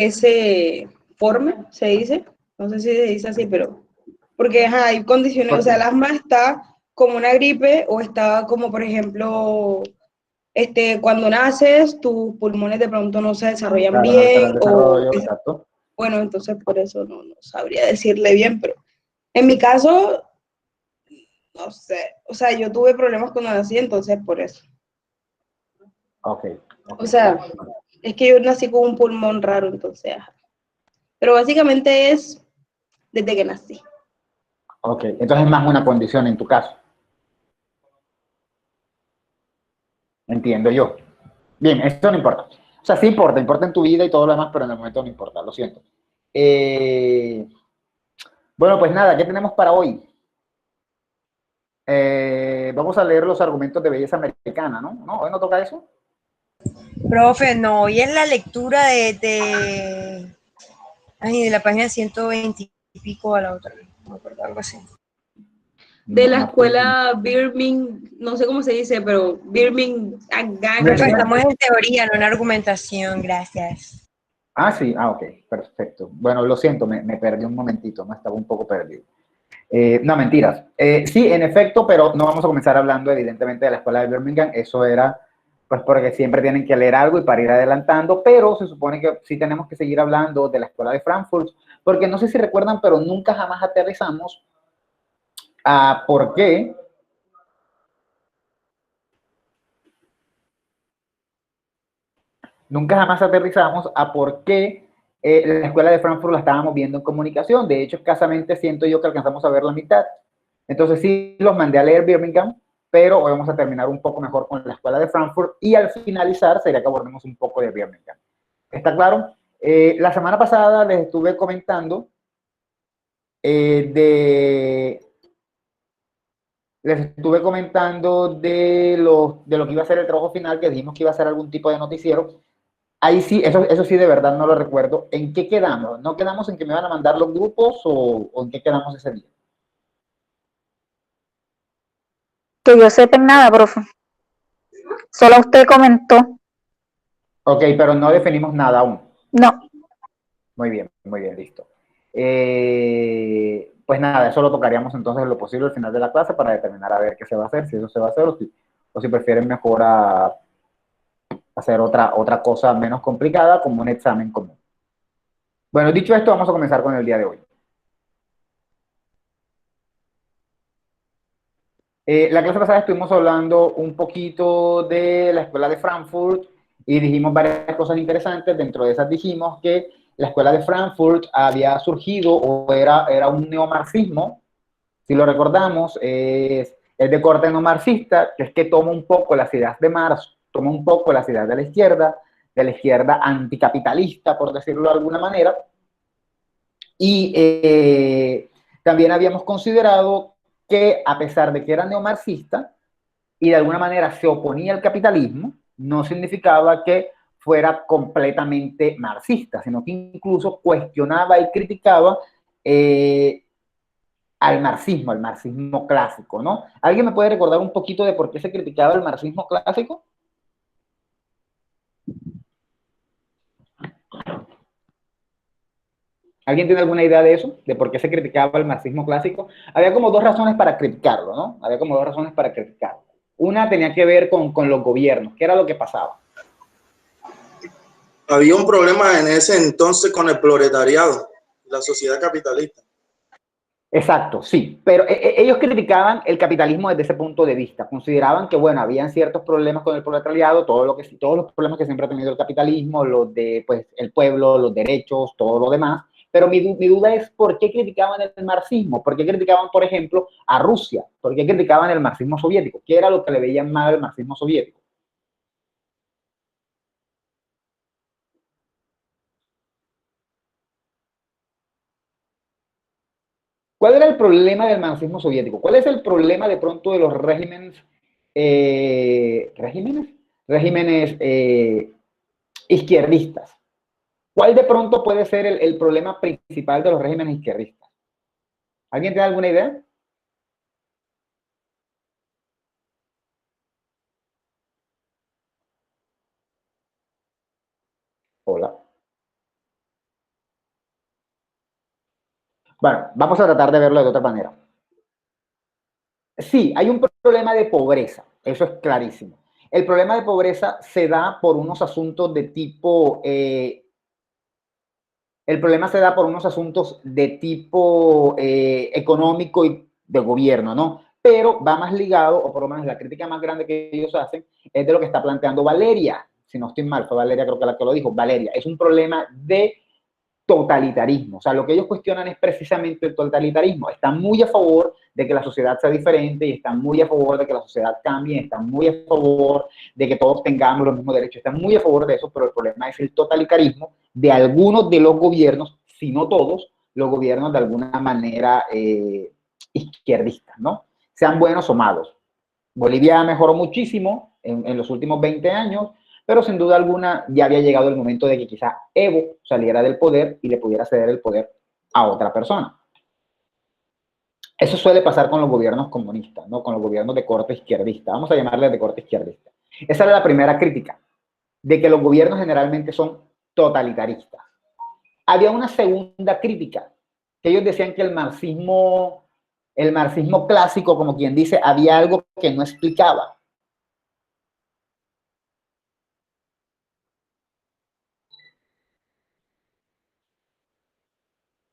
ese forme, se dice, no sé si se dice así, pero porque ajá, hay condiciones, o sea, el asma está como una gripe o está como, por ejemplo, cuando naces, tus pulmones de pronto no se desarrollan Claro, no le bien el o, desarrollo, exacto. bueno, entonces por eso no sabría decirle bien, pero en mi caso, no sé, o sea, yo tuve problemas cuando nací, entonces por eso. Ok, O ok, sea, ya. es que yo nací con un pulmón raro, entonces, ajá. Pero básicamente es desde que nací. Ok, entonces es más una condición en tu caso. Entiendo yo. Bien, esto no importa. O sea, sí importa, importa en tu vida y todo lo demás, pero en el momento no importa, lo siento. Eh, bueno, pues nada, ¿qué tenemos para hoy? Vamos a leer los argumentos de belleza americana, ¿no? ¿No? ¿Hoy no toca eso? Profe, no, hoy es la lectura ay, de la página 120 y pico a la otra, no me acuerdo, algo así. De No, la no estoy... escuela Birmingham, no sé cómo se dice, pero Birmingham. Profe, estamos en teoría, no en argumentación, gracias. Ah, sí, ah, ok, perfecto. Bueno, lo siento, me perdí un momentito, no estaba un poco perdido. No, mentiras. Sí, en efecto, pero no vamos a comenzar hablando evidentemente de la escuela de Birmingham. Eso era, pues porque siempre tienen que leer algo y para ir adelantando, pero se supone que sí tenemos que seguir hablando de la escuela de Frankfurt, porque no sé si recuerdan, pero nunca jamás aterrizamos a por qué nunca jamás aterrizamos a por qué la escuela de Frankfurt la estábamos viendo en comunicación. De hecho, escasamente siento yo que alcanzamos a ver la mitad. Entonces sí los mandé a leer Birmingham, pero hoy vamos a terminar un poco mejor con la escuela de Frankfurt y al finalizar sería que abordemos un poco de Birmingham. ¿Está claro? La semana pasada les estuve comentando de les estuve comentando de lo que iba a ser el trabajo final, que dijimos que iba a ser algún tipo de noticiero. Ahí sí, eso sí de verdad no lo recuerdo. ¿En qué quedamos? ¿No quedamos en que me van a mandar los grupos o en qué quedamos ese día? Que yo sepa en nada, profe. Solo usted comentó. Ok, pero no definimos nada aún. No. Muy bien, listo. Pues nada, eso lo tocaríamos entonces lo posible al final de la clase para determinar a ver qué se va a hacer, si eso se va a hacer o si prefieren mejor hacer otra cosa menos complicada como un examen común. Bueno, dicho esto, vamos a comenzar con el día de hoy. La clase pasada estuvimos hablando un poquito de la escuela de Frankfurt y dijimos varias cosas interesantes. Dentro de esas dijimos que la escuela de Frankfurt había surgido o era un neomarxismo. Si lo recordamos, es de corte neomarxista, que es que toma un poco las ideas de Marx, toma un poco las ideas de la izquierda anticapitalista, por decirlo de alguna manera, y también habíamos considerado que a pesar de que era neomarxista y de alguna manera se oponía al capitalismo, no significaba que fuera completamente marxista, sino que incluso cuestionaba y criticaba al marxismo clásico, ¿no? ¿Alguien me puede recordar un poquito de por qué se criticaba el marxismo clásico? ¿Alguien tiene alguna idea de eso? ¿De por qué se criticaba el marxismo clásico? Había como dos razones para criticarlo, ¿no? Había como dos razones para criticarlo. Una tenía que ver con los gobiernos, qué era lo que pasaba. Había un problema en ese entonces con el proletariado, la sociedad capitalista. Exacto, sí, pero ellos criticaban el capitalismo desde ese punto de vista, consideraban que, bueno, habían ciertos problemas con el proletariado, todos los problemas que siempre ha tenido el capitalismo, los de, pues, el pueblo, los derechos, todo lo demás, pero mi duda es por qué criticaban el marxismo, por qué criticaban, por ejemplo, a Rusia, por qué criticaban el marxismo soviético, qué era lo que le veían mal al marxismo soviético. ¿Cuál era el problema del marxismo soviético? ¿Cuál es el problema de pronto de los regímenes izquierdistas? ¿Cuál de pronto puede ser el problema principal de los regímenes izquierdistas? ¿Alguien tiene alguna idea? Hola. Bueno, vamos a tratar de verlo de otra manera. Sí, hay un problema de pobreza, eso es clarísimo. El problema de pobreza se da por unos asuntos de tipo, el problema se da por unos asuntos de tipo económico y de gobierno, ¿no? Pero va más ligado, o por lo menos la crítica más grande que ellos hacen, es de lo que está planteando Valeria. Si no estoy mal, fue Valeria creo que la que lo dijo. Valeria, es un problema de totalitarismo. O sea, lo que ellos cuestionan es precisamente el totalitarismo. Están muy a favor de que la sociedad sea diferente y están muy a favor de que la sociedad cambie, están muy a favor de que todos tengamos los mismos derechos, están muy a favor de eso, pero el problema es el totalitarismo de algunos de los gobiernos, si no todos, los gobiernos de alguna manera izquierdistas, ¿no? Sean buenos o malos. Bolivia mejoró muchísimo en los últimos 20 años, pero sin duda alguna ya había llegado el momento de que quizá Evo saliera del poder y le pudiera ceder el poder a otra persona. Eso suele pasar con los gobiernos comunistas, ¿no? Con los gobiernos de corte izquierdista. Vamos a llamarles de corte izquierdista. Esa era la primera crítica, de que los gobiernos generalmente son totalitaristas. Había una segunda crítica, que ellos decían que el marxismo clásico, como quien dice, había algo que no explicaba.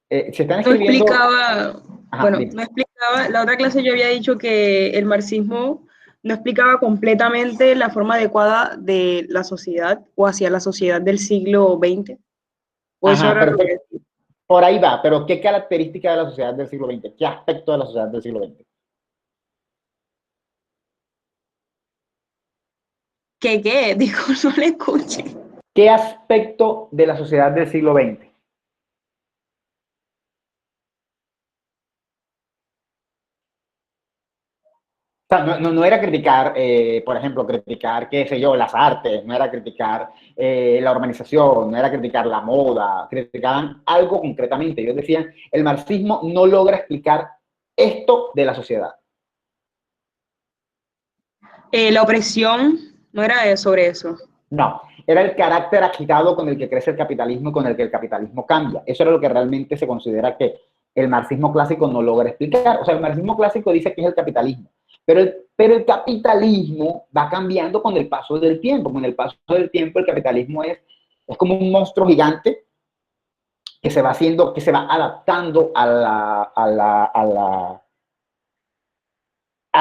Se están No escribiendo... explicaba, Ajá, bueno, dime. no explicaba, la otra clase yo había dicho que el marxismo no explicaba completamente la forma adecuada de la sociedad o hacia la sociedad del siglo XX. O eso Ajá, era lo perfecto. que... Por ahí va, pero ¿qué característica de la sociedad del siglo XX? ¿Qué aspecto de la sociedad del siglo XX? ¿Qué? Dijo, no le escuché. ¿Qué aspecto de la sociedad del siglo XX? O sea, no era criticar, por ejemplo, criticar, qué sé yo, las artes, no era criticar la urbanización, no era criticar la moda, criticaban algo concretamente. Ellos decían, el marxismo no logra explicar esto de la sociedad. La opresión no era sobre eso. No, era el carácter agitado con el que crece el capitalismo y con el que el capitalismo cambia. Eso era lo que realmente se considera que el marxismo clásico no logra explicar. O sea, el marxismo clásico dice que es el capitalismo, pero el capitalismo va cambiando con el paso del tiempo. Con el paso del tiempo el capitalismo es como un monstruo gigante que se va haciendo, que se va adaptando a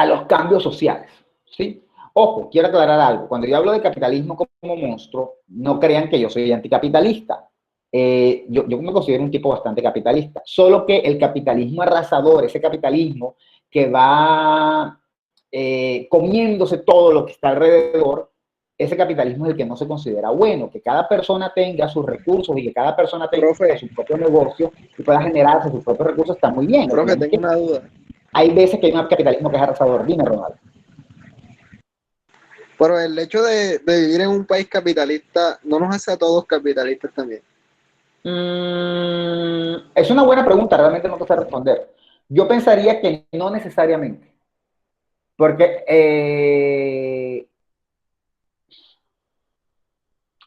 los cambios sociales, ¿sí? Ojo, quiero aclarar algo. Cuando yo hablo de capitalismo como monstruo, no crean que yo soy anticapitalista. Yo me considero un tipo bastante capitalista. Solo que el capitalismo arrasador, ese capitalismo que va comiéndose todo lo que está alrededor, ese capitalismo es el que no se considera bueno. Que cada persona tenga sus recursos y que cada persona tenga su propio negocio y pueda generarse sus propios recursos está muy bien. Profe, tengo una duda. Hay veces que hay un capitalismo que es arrasador. Dime, Ronald. Pero el hecho de vivir en un país capitalista no nos hace a todos capitalistas también. Es una buena pregunta, realmente no te sé responder. Yo pensaría que no necesariamente. Porque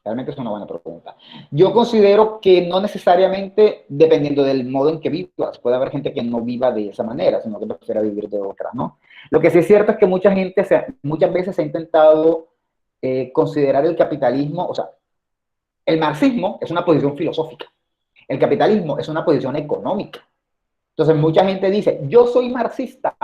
realmente es una buena pregunta. Yo considero que no necesariamente, dependiendo del modo en que vivas, puede haber gente que no viva de esa manera, sino que prefiera vivir de otra, ¿no? Lo que sí es cierto es que mucha gente, muchas veces se ha intentado considerar el capitalismo, o sea, el marxismo es una posición filosófica, el capitalismo es una posición económica. Entonces mucha gente dice, yo soy marxista,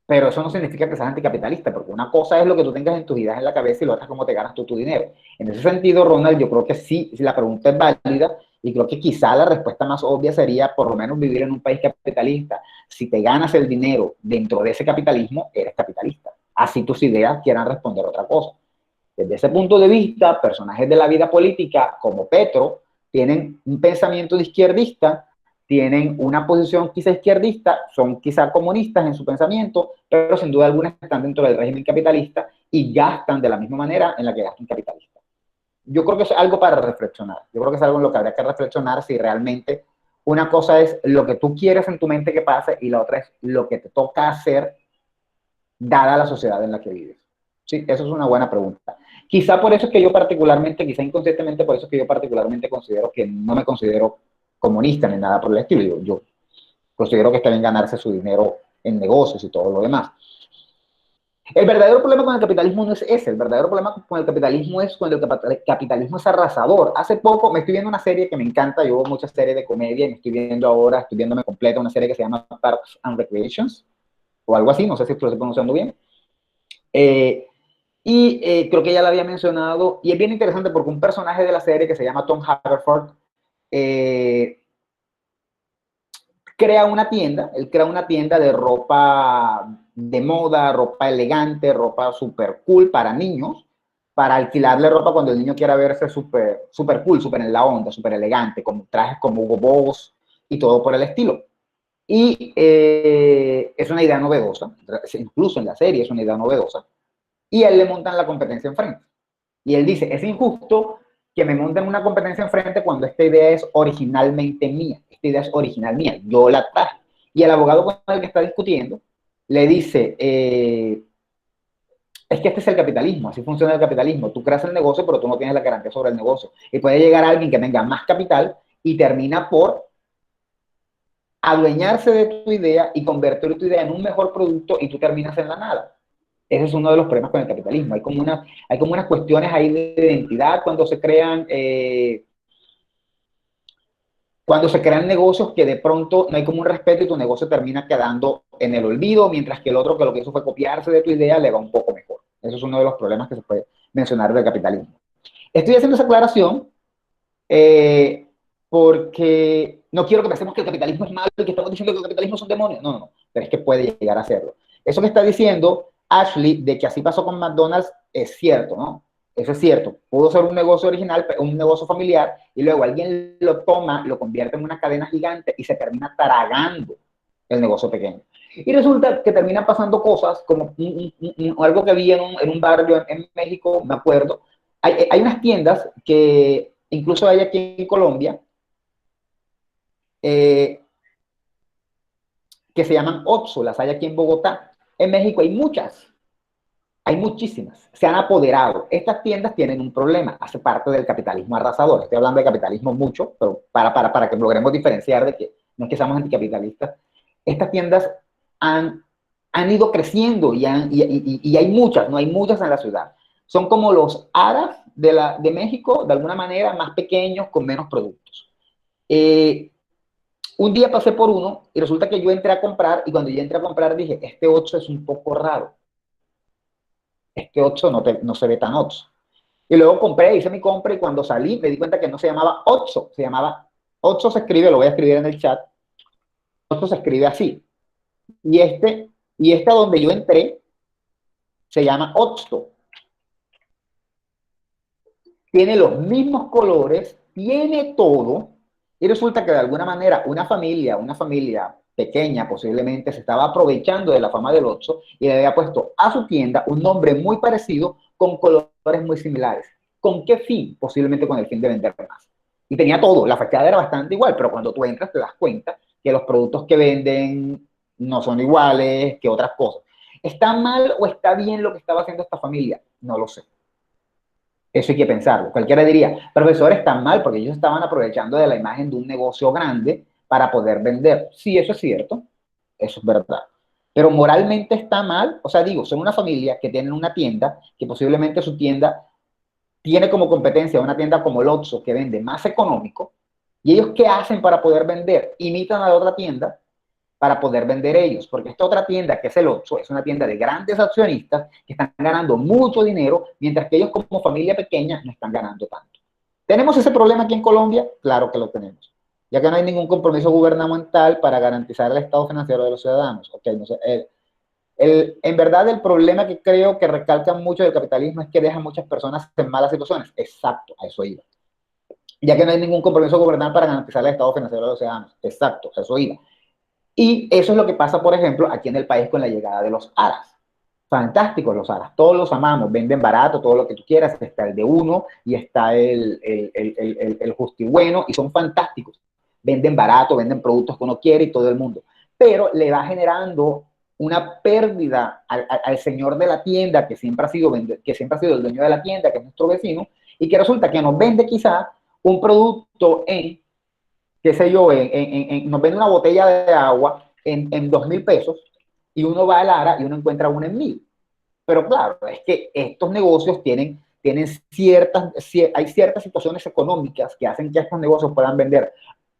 pero eso no significa que seas anticapitalista, porque una cosa es lo que tú tengas en tus ideas en la cabeza y la otra es cómo te ganas tú tu dinero. En ese sentido, Ronald, yo creo que sí, si la pregunta es válida, y creo que quizá la respuesta más obvia sería por lo menos vivir en un país capitalista. Si te ganas el dinero dentro de ese capitalismo, eres capitalista. Así tus ideas quieran responder otra cosa. Desde ese punto de vista, personajes de la vida política como Petro tienen un pensamiento de izquierdista, tienen una posición quizá izquierdista, son quizá comunistas en su pensamiento, pero sin duda alguna están dentro del régimen capitalista y gastan de la misma manera en la que gasta un capitalista. Yo creo que es algo para reflexionar. Yo creo que es algo en lo que habría que reflexionar si realmente una cosa es lo que tú quieres en tu mente que pase y la otra es lo que te toca hacer dada la sociedad en la que vives. Sí, eso es una buena pregunta. Quizá por eso es que yo particularmente, quizá inconscientemente por eso es que yo particularmente considero que no me considero comunista ni nada por el estilo. Yo considero que está bien ganarse su dinero en negocios y todo lo demás. El verdadero problema con el capitalismo no es ese. El verdadero problema con el capitalismo es cuando el capitalismo es arrasador. Hace poco me estoy viendo una serie que me encanta. Yo veo muchas series de comedia y me estoy viendo ahora, estoy viéndome completa una serie que se llama Parks and Recreations o algo así, no sé si lo estoy pronunciando bien. Creo que ya la había mencionado y es bien interesante porque un personaje de la serie que se llama Tom Haverford crea una tienda, él crea una tienda de ropa de moda, ropa elegante, ropa super cool para niños, para alquilarle ropa cuando el niño quiera verse super cool, super en la onda, super elegante, con trajes como Hugo Boss y todo por el estilo. Y es una idea novedosa, incluso en la serie es una idea novedosa, y a él le montan la competencia enfrente. Y él dice, es injusto que me monten una competencia enfrente cuando esta idea es originalmente mía. Esta idea es original mía, yo la traje. Y el abogado con el que está discutiendo le dice, es que este es el capitalismo, así funciona el capitalismo. Tú creas el negocio, pero tú no tienes la garantía sobre el negocio. Y puede llegar alguien que tenga más capital y termina por adueñarse de tu idea y convertir tu idea en un mejor producto y tú terminas en la nada. Ese es uno de los problemas con el capitalismo. Hay como unas cuestiones ahí de identidad cuando se crean negocios que de pronto no hay como un respeto y tu negocio termina quedando en el olvido, mientras que el otro que lo que hizo fue copiarse de tu idea le va un poco mejor. Eso es uno de los problemas que se puede mencionar del capitalismo. Estoy haciendo esa aclaración porque no quiero que pensemos que el capitalismo es malo y que estamos diciendo que el capitalismo es un demonio. No, no, no, pero es que puede llegar a serlo. Eso que está diciendo Ashley, de que así pasó con McDonald's, es cierto, ¿no? Eso es cierto. Pudo ser un negocio original, un negocio familiar, y luego alguien lo toma, lo convierte en una cadena gigante y se termina tragando el negocio pequeño. Y resulta que terminan pasando cosas como algo que vi en un barrio en México, me acuerdo. Hay unas tiendas que incluso hay aquí en Colombia que se llaman Oxxo, las hay aquí en Bogotá. En México hay muchas, hay muchísimas, se han apoderado. Estas tiendas tienen un problema, hace parte del capitalismo arrasador. Estoy hablando de capitalismo mucho, pero para que logremos diferenciar de que no es que seamos anticapitalistas. Estas tiendas han ido creciendo y hay muchas, no hay muchas en la ciudad. Son como los Aras de México, de alguna manera más pequeños, con menos productos. Un día pasé por uno y resulta que yo entré a comprar y cuando yo entré a comprar dije, este Oxxo es un poco raro. Este Oxxo no se ve tan Oxxo. Y luego compré, hice mi compra y cuando salí me di cuenta que no se llamaba Oxxo, se llamaba, Oxxo se escribe, lo voy a escribir en el chat, Oxxo se escribe así. Y este a donde yo entré se llama Oxxo. Tiene los mismos colores, tiene todo. Y resulta que de alguna manera una familia pequeña posiblemente se estaba aprovechando de la fama del Oxxo y le había puesto a su tienda un nombre muy parecido con colores muy similares. ¿Con qué fin? Posiblemente con el fin de vender más. Y tenía todo, la fachada era bastante igual, pero cuando tú entras te das cuenta que los productos que venden no son iguales que otras cosas. ¿Está mal o está bien lo que estaba haciendo esta familia? No lo sé. Eso hay que pensarlo. Cualquiera diría, profesor, está mal porque ellos estaban aprovechando de la imagen de un negocio grande para poder vender. Sí, eso es cierto, eso es verdad. Pero moralmente está mal, o sea, digo, son una familia que tienen una tienda, que posiblemente su tienda tiene como competencia una tienda como el Oxxo, que vende más económico, y ellos ¿qué hacen para poder vender? Imitan a la otra tienda para poder vender ellos, porque esta otra tienda, que es el Oxxo, es una tienda de grandes accionistas que están ganando mucho dinero, mientras que ellos como familia pequeña no están ganando tanto. ¿Tenemos ese problema aquí en Colombia? Claro que lo tenemos, ya que no hay ningún compromiso gubernamental para garantizar el estado financiero de los ciudadanos. Okay, no sé, en verdad el problema que creo que recalcan mucho del capitalismo es que deja a muchas personas en malas situaciones. Exacto, a eso iba. Ya que no hay ningún compromiso gubernamental para garantizar el estado financiero de los ciudadanos. Exacto, a eso iba. Y eso es lo que pasa, por ejemplo, aquí en el país con la llegada de los aras. Fantásticos los aras, todos los amamos, venden barato, todo lo que tú quieras, está el de uno y está el justibueno y son fantásticos. Venden barato, venden productos que uno quiere y todo el mundo. Pero le va generando una pérdida al señor de la tienda que siempre ha sido el dueño de la tienda, que es nuestro vecino, y que resulta que nos vende quizá un producto que qué sé yo, nos vende una botella de agua en 2.000 pesos y uno va a Lara y uno encuentra una en 1.000. Pero claro, es que estos negocios hay ciertas situaciones económicas que hacen que estos negocios puedan vender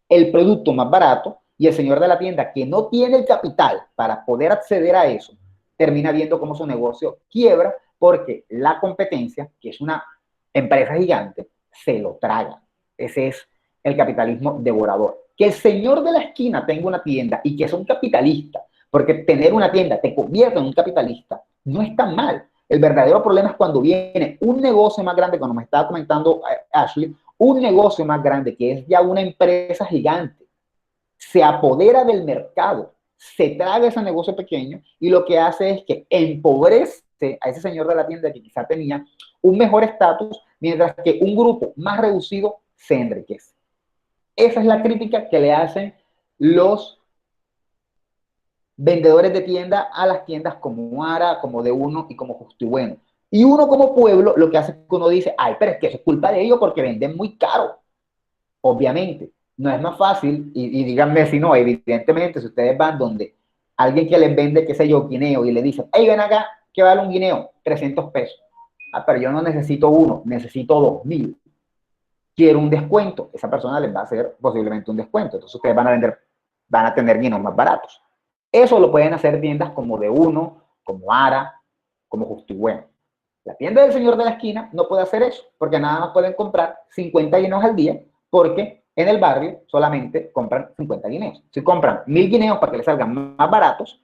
el producto más barato y el señor de la tienda que no tiene el capital para poder acceder a eso, termina viendo cómo su negocio quiebra porque la competencia, que es una empresa gigante, se lo traga. Ese es el capitalismo devorador. Que el señor de la esquina tenga una tienda y que es un capitalista, porque tener una tienda te convierte en un capitalista, no es tan mal. El verdadero problema es cuando viene un negocio más grande, como me estaba comentando Ashley, un negocio más grande que es ya una empresa gigante, se apodera del mercado, se traga ese negocio pequeño y lo que hace es que empobrece a ese señor de la tienda que quizá tenía un mejor estatus, mientras que un grupo más reducido se enriquece. Esa es la crítica que le hacen los vendedores de tienda a las tiendas como Ara, como D1 y como Justo y Bueno. Y uno como pueblo lo que hace es que uno dice, ay, pero es que eso es culpa de ellos porque venden muy caro. Obviamente, no es más fácil, y díganme si no, evidentemente, si ustedes van donde alguien que les vende, qué sé yo, guineo, y le dice, hey, ven acá, ¿qué vale un guineo? 300 pesos. Ah, pero yo no necesito uno, necesito 2.000. Quiero un descuento. Esa persona les va a hacer posiblemente un descuento. Entonces ustedes van a tener guineos más baratos. Eso lo pueden hacer tiendas como D1, como Ara, como Justo y Bueno. La tienda del señor de la esquina no puede hacer eso, porque nada más pueden comprar 50 guineos al día, porque en el barrio solamente compran 50 guineos. Si compran 1.000 guineos para que les salgan más baratos,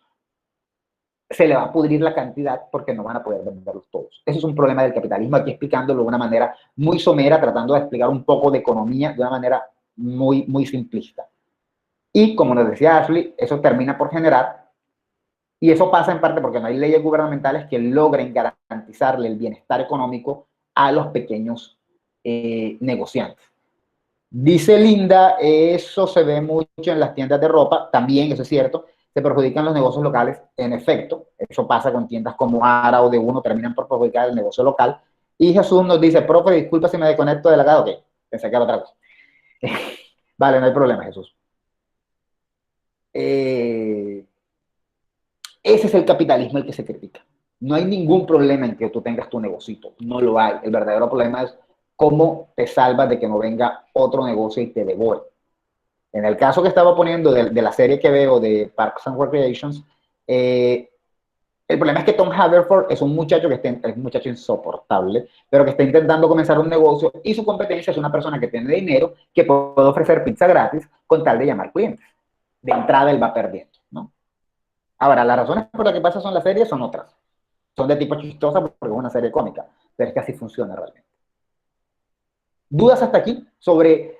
se le va a pudrir la cantidad porque no van a poder venderlos todos. Eso es un problema del capitalismo, aquí explicándolo de una manera muy somera, tratando de explicar un poco de economía de una manera muy, muy simplista. Y como nos decía Ashley, eso termina por generar, y eso pasa en parte porque no hay leyes gubernamentales que logren garantizarle el bienestar económico a los pequeños negociantes. Dice Linda, eso se ve mucho en las tiendas de ropa, también eso es cierto, se perjudican los negocios locales, en efecto, eso pasa con tiendas como Ara o D1, terminan por perjudicar el negocio local. Y Jesús nos dice, profe, disculpa si me desconecto de la cara, ok, pensé que era otra cosa. Vale, no hay problema, Jesús. Ese es el capitalismo el que se critica. No hay ningún problema en que tú tengas tu negocito, no lo hay. El verdadero problema es cómo te salvas de que no venga otro negocio y te devore. En el caso que estaba poniendo de la serie que veo de Parks and Recreations, el problema es que Tom Haverford es un muchacho es un muchacho insoportable, pero que está intentando comenzar un negocio y su competencia es una persona que tiene dinero que puede ofrecer pizza gratis con tal de llamar clientes. De entrada él va perdiendo, ¿no? Ahora, las razones por las que pasa son las series son otras. Son de tipo chistosa porque es una serie cómica, pero es que así funciona realmente. ¿Dudas hasta aquí sobre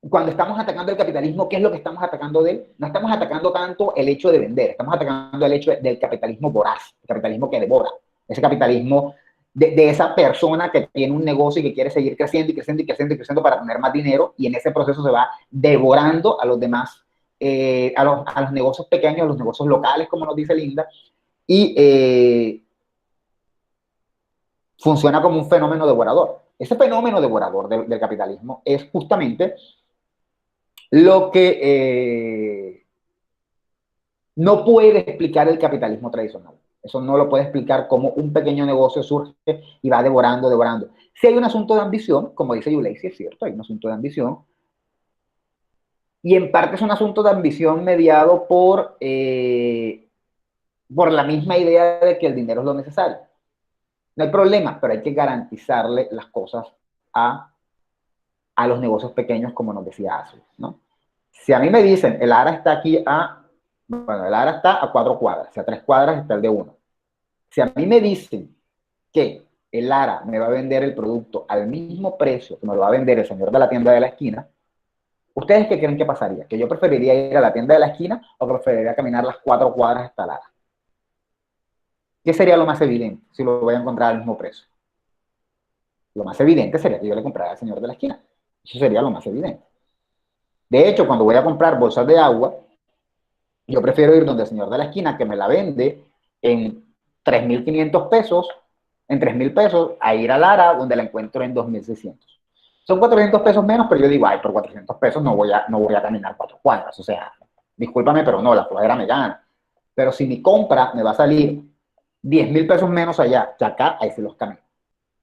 cuando estamos atacando el capitalismo, qué es lo que estamos atacando de él? No estamos atacando tanto el hecho de vender, estamos atacando el hecho del capitalismo voraz, el capitalismo que devora, ese capitalismo de esa persona que tiene un negocio y que quiere seguir creciendo y creciendo y creciendo y creciendo para tener más dinero, y en ese proceso se va devorando a los demás, a los negocios pequeños, a los negocios locales, como nos dice Linda, y funciona como un fenómeno devorador. Ese fenómeno devorador del capitalismo es justamente lo que no puede explicar el capitalismo tradicional. Eso no lo puede explicar cómo un pequeño negocio surge y va devorando, devorando. Si hay un asunto de ambición, como dice Yuleisi, es cierto, hay un asunto de ambición, y en parte es un asunto de ambición mediado por la misma idea de que el dinero es lo necesario. No hay problema, pero hay que garantizarle las cosas a los negocios pequeños, como nos decía Ashley, ¿no? Si a mí me dicen, el ARA está aquí el ARA está a 4 cuadras, si a 3 cuadras está el D1. Si a mí me dicen que el ARA me va a vender el producto al mismo precio que me lo va a vender el señor de la tienda de la esquina, ¿ustedes qué creen que pasaría? ¿Que yo preferiría ir a la tienda de la esquina o preferiría caminar las 4 cuadras hasta el ARA? ¿Qué sería lo más evidente si lo voy a encontrar al mismo precio? Lo más evidente sería que yo le comprara al señor de la esquina. Eso sería lo más evidente. De hecho, cuando voy a comprar bolsas de agua, yo prefiero ir donde el señor de la esquina que me la vende en 3.500 pesos, en 3.000 pesos, a ir a Lara donde la encuentro en 2.600. Son 400 pesos menos, pero yo digo, ay, por 400 pesos no voy a caminar 4 cuadras. O sea, discúlpame, pero no, la flojera me gana. Pero si mi compra me va a salir 10.000 pesos menos allá que acá, ahí se los camino.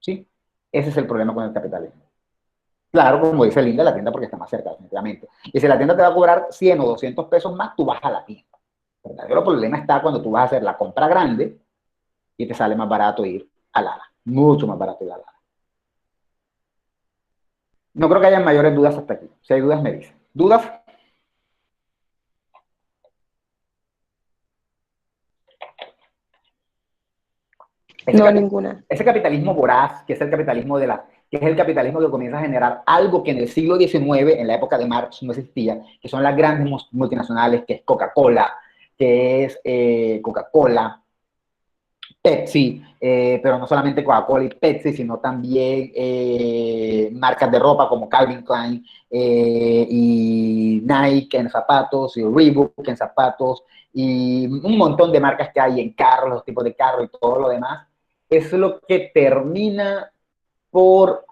¿Sí? Ese es el problema con el capitalismo. Claro, como dice Linda, la tienda porque está más cerca, definitivamente. Y si la tienda te va a cobrar 100 o 200 pesos más, tú vas a la tienda. El verdadero problema está cuando tú vas a hacer la compra grande y te sale más barato ir a Lara. Mucho más barato ir a Lara. No creo que haya mayores dudas hasta aquí. Si hay dudas, me dicen. ¿Dudas? No, ninguna. Ese capitalismo voraz, que es el capitalismo que es el capitalismo que comienza a generar algo que en el siglo XIX, en la época de Marx, no existía, que son las grandes multinacionales, que es Coca-Cola, Pepsi, pero no solamente Coca-Cola y Pepsi, sino también marcas de ropa como Calvin Klein y Nike en zapatos y Reebok en zapatos y un montón de marcas que hay en carros, los tipos de carros y todo lo demás. Es lo que termina por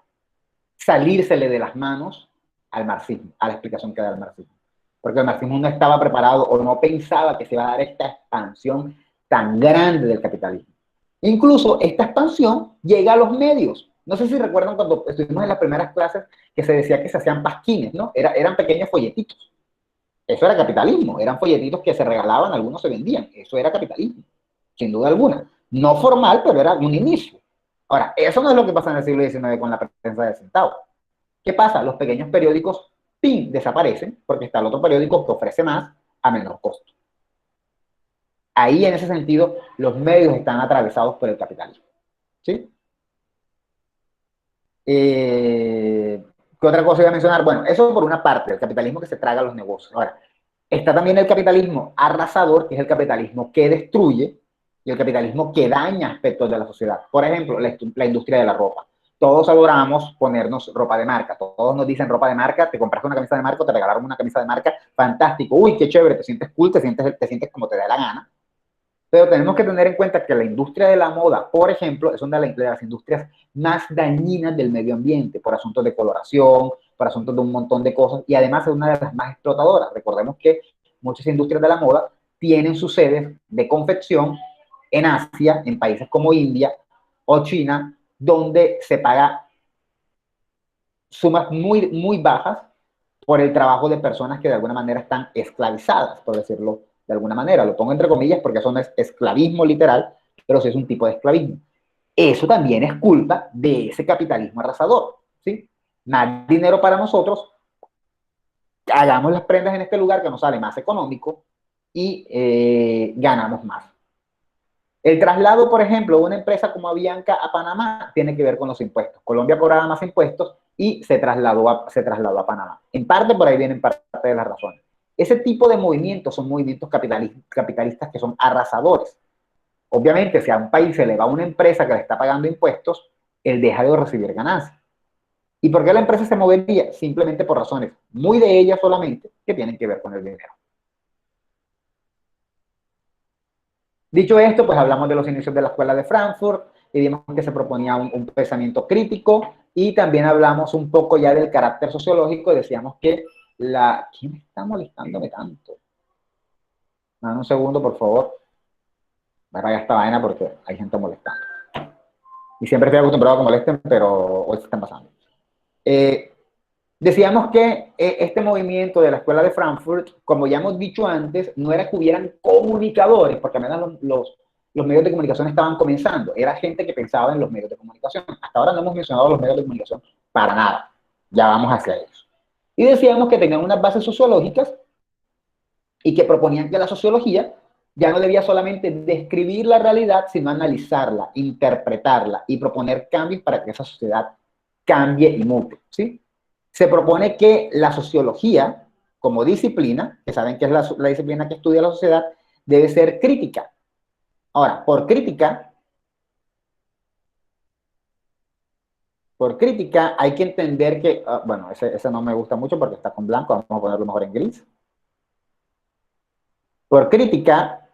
salírsele de las manos al marxismo, a la explicación que da el marxismo. Porque el marxismo no estaba preparado o no pensaba que se iba a dar esta expansión tan grande del capitalismo. Incluso esta expansión llega a los medios. No sé si recuerdan cuando estuvimos en las primeras clases que se decía que se hacían pasquines, ¿no? Eran pequeños folletitos. Eso era capitalismo. Eran folletitos que se regalaban, algunos se vendían. Eso era capitalismo, sin duda alguna. No formal, pero era un inicio. Ahora, eso no es lo que pasa en el siglo XIX con la prensa de centavo. ¿Qué pasa? Los pequeños periódicos, ¡pim!, desaparecen porque está el otro periódico que ofrece más a menor costo. Ahí, en ese sentido, los medios están atravesados por el capitalismo. ¿Sí? ¿Qué otra cosa iba a mencionar? Bueno, eso por una parte, el capitalismo que se traga los negocios. Ahora, está también el capitalismo arrasador, que es el capitalismo que destruye y el capitalismo que daña aspectos de la sociedad. Por ejemplo, la industria de la ropa. Todos adoramos ponernos ropa de marca. Todos nos dicen ropa de marca, te compraste una camisa de marca, te regalaron una camisa de marca, fantástico. Uy, qué chévere, te sientes cool, te sientes como te da la gana. Pero tenemos que tener en cuenta que la industria de la moda, por ejemplo, es una de las industrias más dañinas del medio ambiente, por asuntos de coloración, por asuntos de un montón de cosas, y además es una de las más explotadoras. Recordemos que muchas industrias de la moda tienen sus sedes de confección en Asia, en países como India o China, donde se paga sumas muy, muy bajas por el trabajo de personas que de alguna manera están esclavizadas, por decirlo de alguna manera. Lo pongo entre comillas porque eso no es esclavismo literal, pero sí es un tipo de esclavismo. Eso también es culpa de ese capitalismo arrasador, ¿sí? Más dinero para nosotros, hagamos las prendas en este lugar que nos sale más económico y ganamos más. El traslado, por ejemplo, de una empresa como Avianca a Panamá tiene que ver con los impuestos. Colombia cobraba más impuestos y se trasladó a Panamá. En parte, por ahí vienen parte de las razones. Ese tipo de movimientos son movimientos capitalistas que son arrasadores. Obviamente, si a un país se le va una empresa que le está pagando impuestos, él deja de recibir ganancias. ¿Y por qué la empresa se movería? Simplemente por razones muy de ella solamente que tienen que ver con el dinero. Dicho esto, pues hablamos de los inicios de la Escuela de Frankfurt y vimos que se proponía un pensamiento crítico y también hablamos un poco ya del carácter sociológico y decíamos que ¿Quién está molestándome tanto? Dame un segundo, por favor. Me apaga esta vaina porque hay gente molestando. Y siempre estoy acostumbrado a que molesten, pero hoy se están pasando. Decíamos que este movimiento de la Escuela de Frankfurt, como ya hemos dicho antes, no era que hubieran comunicadores, porque al menos los medios de comunicación estaban comenzando. Era gente que pensaba en los medios de comunicación. Hasta ahora no hemos mencionado los medios de comunicación para nada. Ya vamos hacia ellos. Y decíamos que tenían unas bases sociológicas y que proponían que la sociología ya no debía solamente describir la realidad, sino analizarla, interpretarla y proponer cambios para que esa sociedad cambie y mute, ¿sí? Se propone que la sociología, como disciplina, que saben que es la disciplina que estudia la sociedad, debe ser crítica. Ahora, por crítica hay que entender que, bueno, ese no me gusta mucho porque está con blanco, vamos a ponerlo mejor en gris. Por crítica,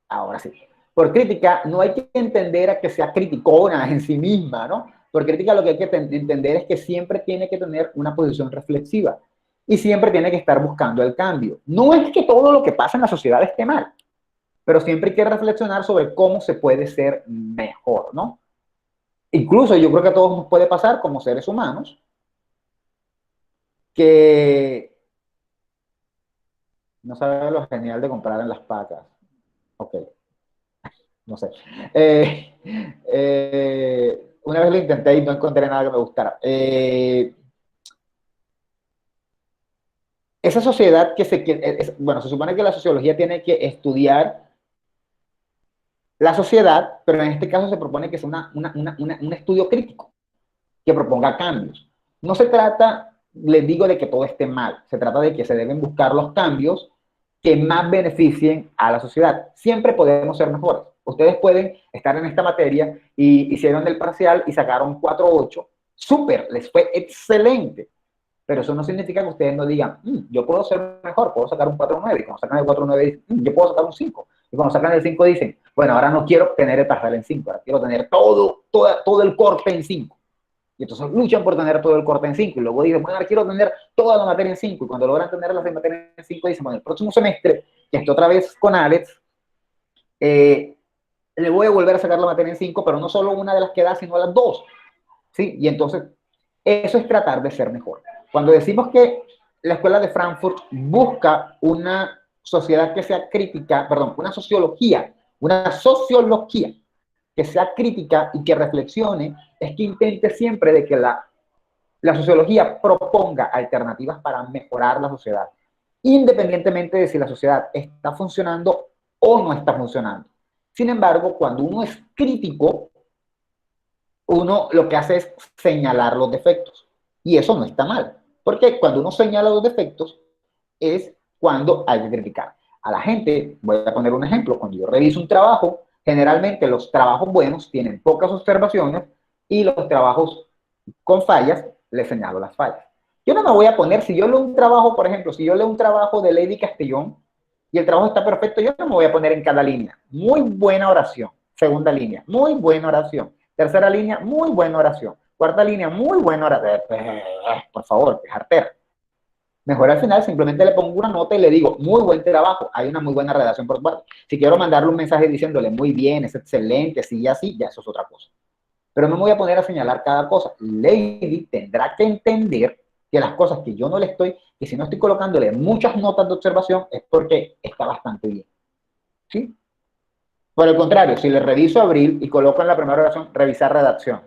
ahora sí, por crítica no hay que entender a que sea criticona en sí misma, ¿no? Por crítica lo que hay que entender es que siempre tiene que tener una posición reflexiva y siempre tiene que estar buscando el cambio. No es que todo lo que pasa en la sociedad esté mal, pero siempre hay que reflexionar sobre cómo se puede ser mejor, ¿no? Incluso yo creo que a todos nos puede pasar como seres humanos que no sabe lo genial de comprar en las pacas. Ok, no sé. Una vez lo intenté y no encontré nada que me gustara. Esa sociedad bueno, se supone que la sociología tiene que estudiar la sociedad, pero en este caso se propone que sea un estudio crítico, que proponga cambios. No se trata, les digo, de que todo esté mal, se trata de que se deben buscar los cambios que más beneficien a la sociedad. Siempre podemos ser mejores. Ustedes pueden estar en esta materia y hicieron el parcial y sacaron 4.8. Súper, les fue excelente. Pero eso no significa que ustedes no digan, yo puedo ser mejor, puedo sacar un 4.9. Y cuando sacan el 4.9 dicen, yo puedo sacar un 5. Y cuando sacan el 5 dicen, bueno, ahora no quiero tener el parcial en 5, ahora quiero tener todo el corte en 5. Y entonces luchan por tener todo el corte en 5. Y luego dicen, bueno, ahora quiero tener toda la materia en 5. Y cuando logran tener la materia en 5, dicen, bueno, el próximo semestre, que estoy otra vez con Alex, le voy a volver a sacar la materia en 5, pero no solo una de las que da, sino las dos. ¿Sí? Y entonces, eso es tratar de ser mejor. Cuando decimos que la Escuela de Frankfurt busca una sociedad que sea crítica, perdón, una sociología que sea crítica y que reflexione, es que intente siempre de que la sociología proponga alternativas para mejorar la sociedad, independientemente de si la sociedad está funcionando o no está funcionando. Sin embargo, cuando uno es crítico, uno lo que hace es señalar los defectos. Y eso no está mal, porque cuando uno señala los defectos es cuando hay que criticar. A la gente, voy a poner un ejemplo, cuando yo reviso un trabajo, generalmente los trabajos buenos tienen pocas observaciones y los trabajos con fallas, les señalo las fallas. Yo no me voy a poner, si yo leo un trabajo, por ejemplo, si yo leo un trabajo de Lady Castellón y el trabajo está perfecto, yo no me voy a poner en cada línea. Muy buena oración. Segunda línea, muy buena oración. Tercera línea, muy buena oración. Cuarta línea, muy buena oración. Por favor, es artera. Mejor al final simplemente le pongo una nota y le digo, muy buen trabajo, hay una muy buena redacción por tu parte. Si quiero mandarle un mensaje diciéndole, muy bien, es excelente, sí y así, ya eso es otra cosa. Pero no me voy a poner a señalar cada cosa. Lady tendrá que entender que las cosas que yo no le estoy, que si no estoy colocándole muchas notas de observación, es porque está bastante bien. ¿Sí? Por el contrario, si le reviso Abril y coloco en la primera oración, revisar redacción.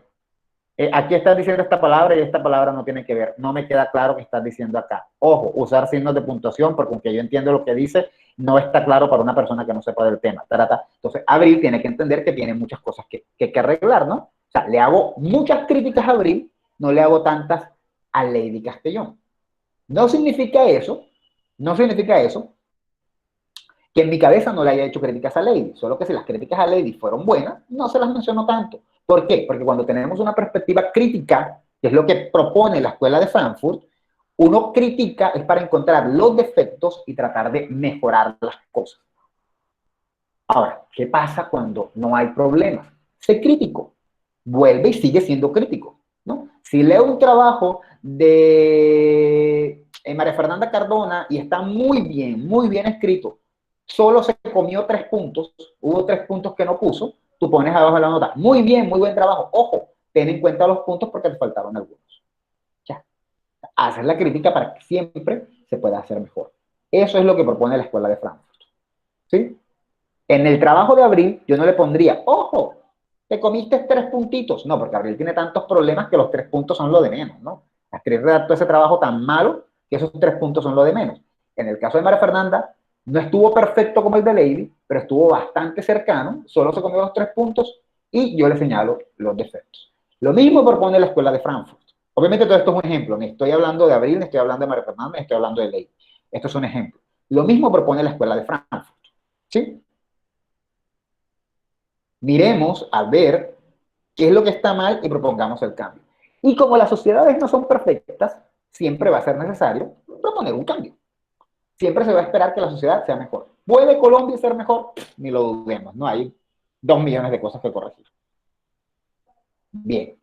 Aquí estás diciendo esta palabra y esta palabra no tiene que ver. No me queda claro qué estás diciendo acá. Ojo, usar signos de puntuación, porque aunque yo entiendo lo que dice, no está claro para una persona que no sepa del tema. Entonces, Abril tiene que entender que tiene muchas cosas que arreglar, ¿no? O sea, le hago muchas críticas a Abril, no le hago tantas a Lady Castellón. No significa eso que en mi cabeza no le haya hecho críticas a Lady, solo que si las críticas a Lady fueron buenas, no se las menciono tanto. ¿Por qué? Porque cuando tenemos una perspectiva crítica, que es lo que propone la Escuela de Frankfurt, uno critica es para encontrar los defectos y tratar de mejorar las cosas. Ahora, ¿qué pasa cuando no hay problemas? Sé crítico, vuelve y sigue siendo crítico, ¿no? Si leo un trabajo de María Fernanda Cardona y está muy bien escrito, solo se comió 3 puntos, hubo 3 puntos que no puso, tú pones abajo de la nota, muy bien, muy buen trabajo, ojo, ten en cuenta los puntos porque te faltaron algunos. Ya, hacer la crítica para que siempre se pueda hacer mejor. Eso es lo que propone la Escuela de Frankfurt, ¿sí? En el trabajo de Abril, yo no le pondría, ojo, te comiste 3 puntitos. No, porque Abril tiene tantos problemas que los 3 puntos son lo de menos, ¿no? Abril redactó ese trabajo tan malo que esos 3 puntos son lo de menos. En el caso de María Fernanda, no estuvo perfecto como el de Lady, pero estuvo bastante cercano, solo se comió los 3 puntos y yo le señalo los defectos. Lo mismo propone la Escuela de Frankfurt. Obviamente todo esto es un ejemplo, ni estoy hablando de Abril, ni estoy hablando de María Fernanda, ni estoy hablando de Lady. Esto es un ejemplo. Lo mismo propone la Escuela de Frankfurt, ¿sí? Miremos a ver qué es lo que está mal y propongamos el cambio. Y como las sociedades no son perfectas, siempre va a ser necesario proponer un cambio. Siempre se va a esperar que la sociedad sea mejor. ¿Puede Colombia ser mejor? Ni lo dudemos, no hay 2 millones de cosas que corregir. Bien.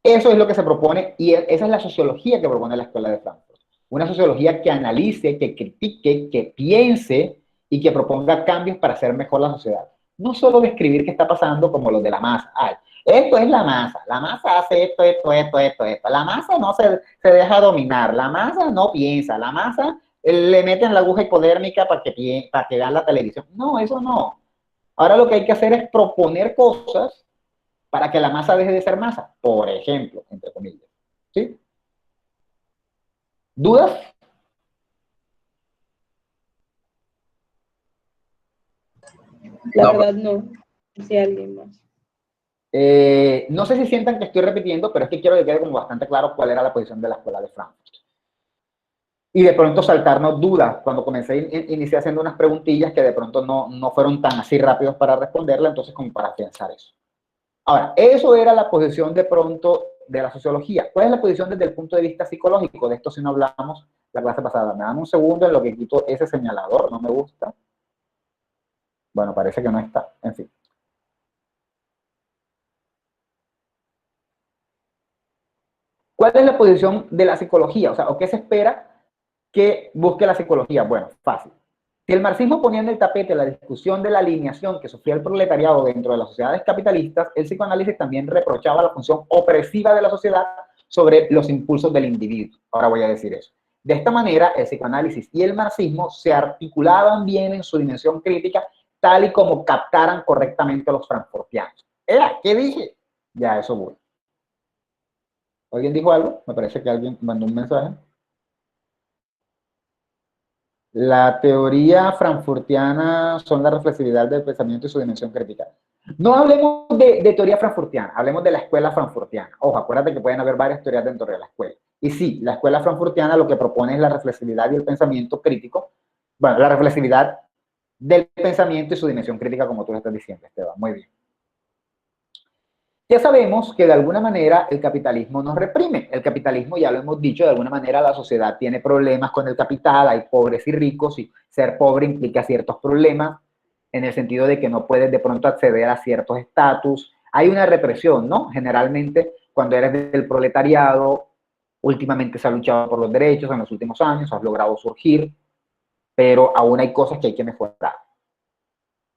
Eso es lo que se propone y esa es la sociología que propone la Escuela de Frankfurt. Una sociología que analice, que critique, que piense y que proponga cambios para hacer mejor la sociedad. No solo describir qué está pasando como los de la masa. Ay, esto es la masa hace esto, esto. La masa no se deja dominar, la masa no piensa, la masa le meten la aguja hipodérmica para que vean la televisión. No, eso no. Ahora lo que hay que hacer es proponer cosas para que la masa deje de ser masa, por ejemplo, entre comillas. ¿Sí? ¿Dudas? La verdad no. Si alguien más. No sé si sientan que estoy repitiendo, pero es que quiero que quede como bastante claro cuál era la posición de la Escuela de Frankfurt. Y de pronto saltarnos dudas. Cuando inicié haciendo unas preguntillas que de pronto no fueron tan así rápidos para responderla, entonces como para pensar eso. Ahora, eso era la posición de pronto de la sociología. ¿Cuál es la posición desde el punto de vista psicológico? De esto sí no hablamos la clase pasada. Me dan un segundo en lo que quito ese señalador, no me gusta. Bueno, parece que no está, en fin. ¿Cuál es la posición de la psicología? O sea, ¿o qué se espera que busque la psicología? Bueno, fácil. Si el marxismo ponía en el tapete la discusión de la alineación que sufría el proletariado dentro de las sociedades capitalistas, el psicoanálisis también reprochaba la función opresiva de la sociedad sobre los impulsos del individuo. Ahora voy a decir eso. De esta manera, el psicoanálisis y el marxismo se articulaban bien en su dimensión crítica, tal y como captaran correctamente a los frankfurtianos. ¿Qué dije? Ya, eso voy. ¿Alguien dijo algo? Me parece que alguien mandó un mensaje. La teoría frankfurtiana son la reflexividad del pensamiento y su dimensión crítica. No hablemos de teoría frankfurtiana, hablemos de la escuela frankfurtiana. Ojo, acuérdate que pueden haber varias teorías dentro de la escuela. Y sí, la escuela frankfurtiana lo que propone es la reflexividad y el pensamiento crítico. Bueno, la reflexividad del pensamiento y su dimensión crítica, como tú lo estás diciendo, Esteban. Muy bien. Ya sabemos que de alguna manera el capitalismo nos reprime. El capitalismo, ya lo hemos dicho, de alguna manera la sociedad tiene problemas con el capital, hay pobres y ricos, y ser pobre implica ciertos problemas, en el sentido de que no puedes de pronto acceder a ciertos estatus. Hay una represión, ¿no? Generalmente, cuando eres del proletariado, últimamente se ha luchado por los derechos en los últimos años, has logrado surgir, pero aún hay cosas que hay que mejorar.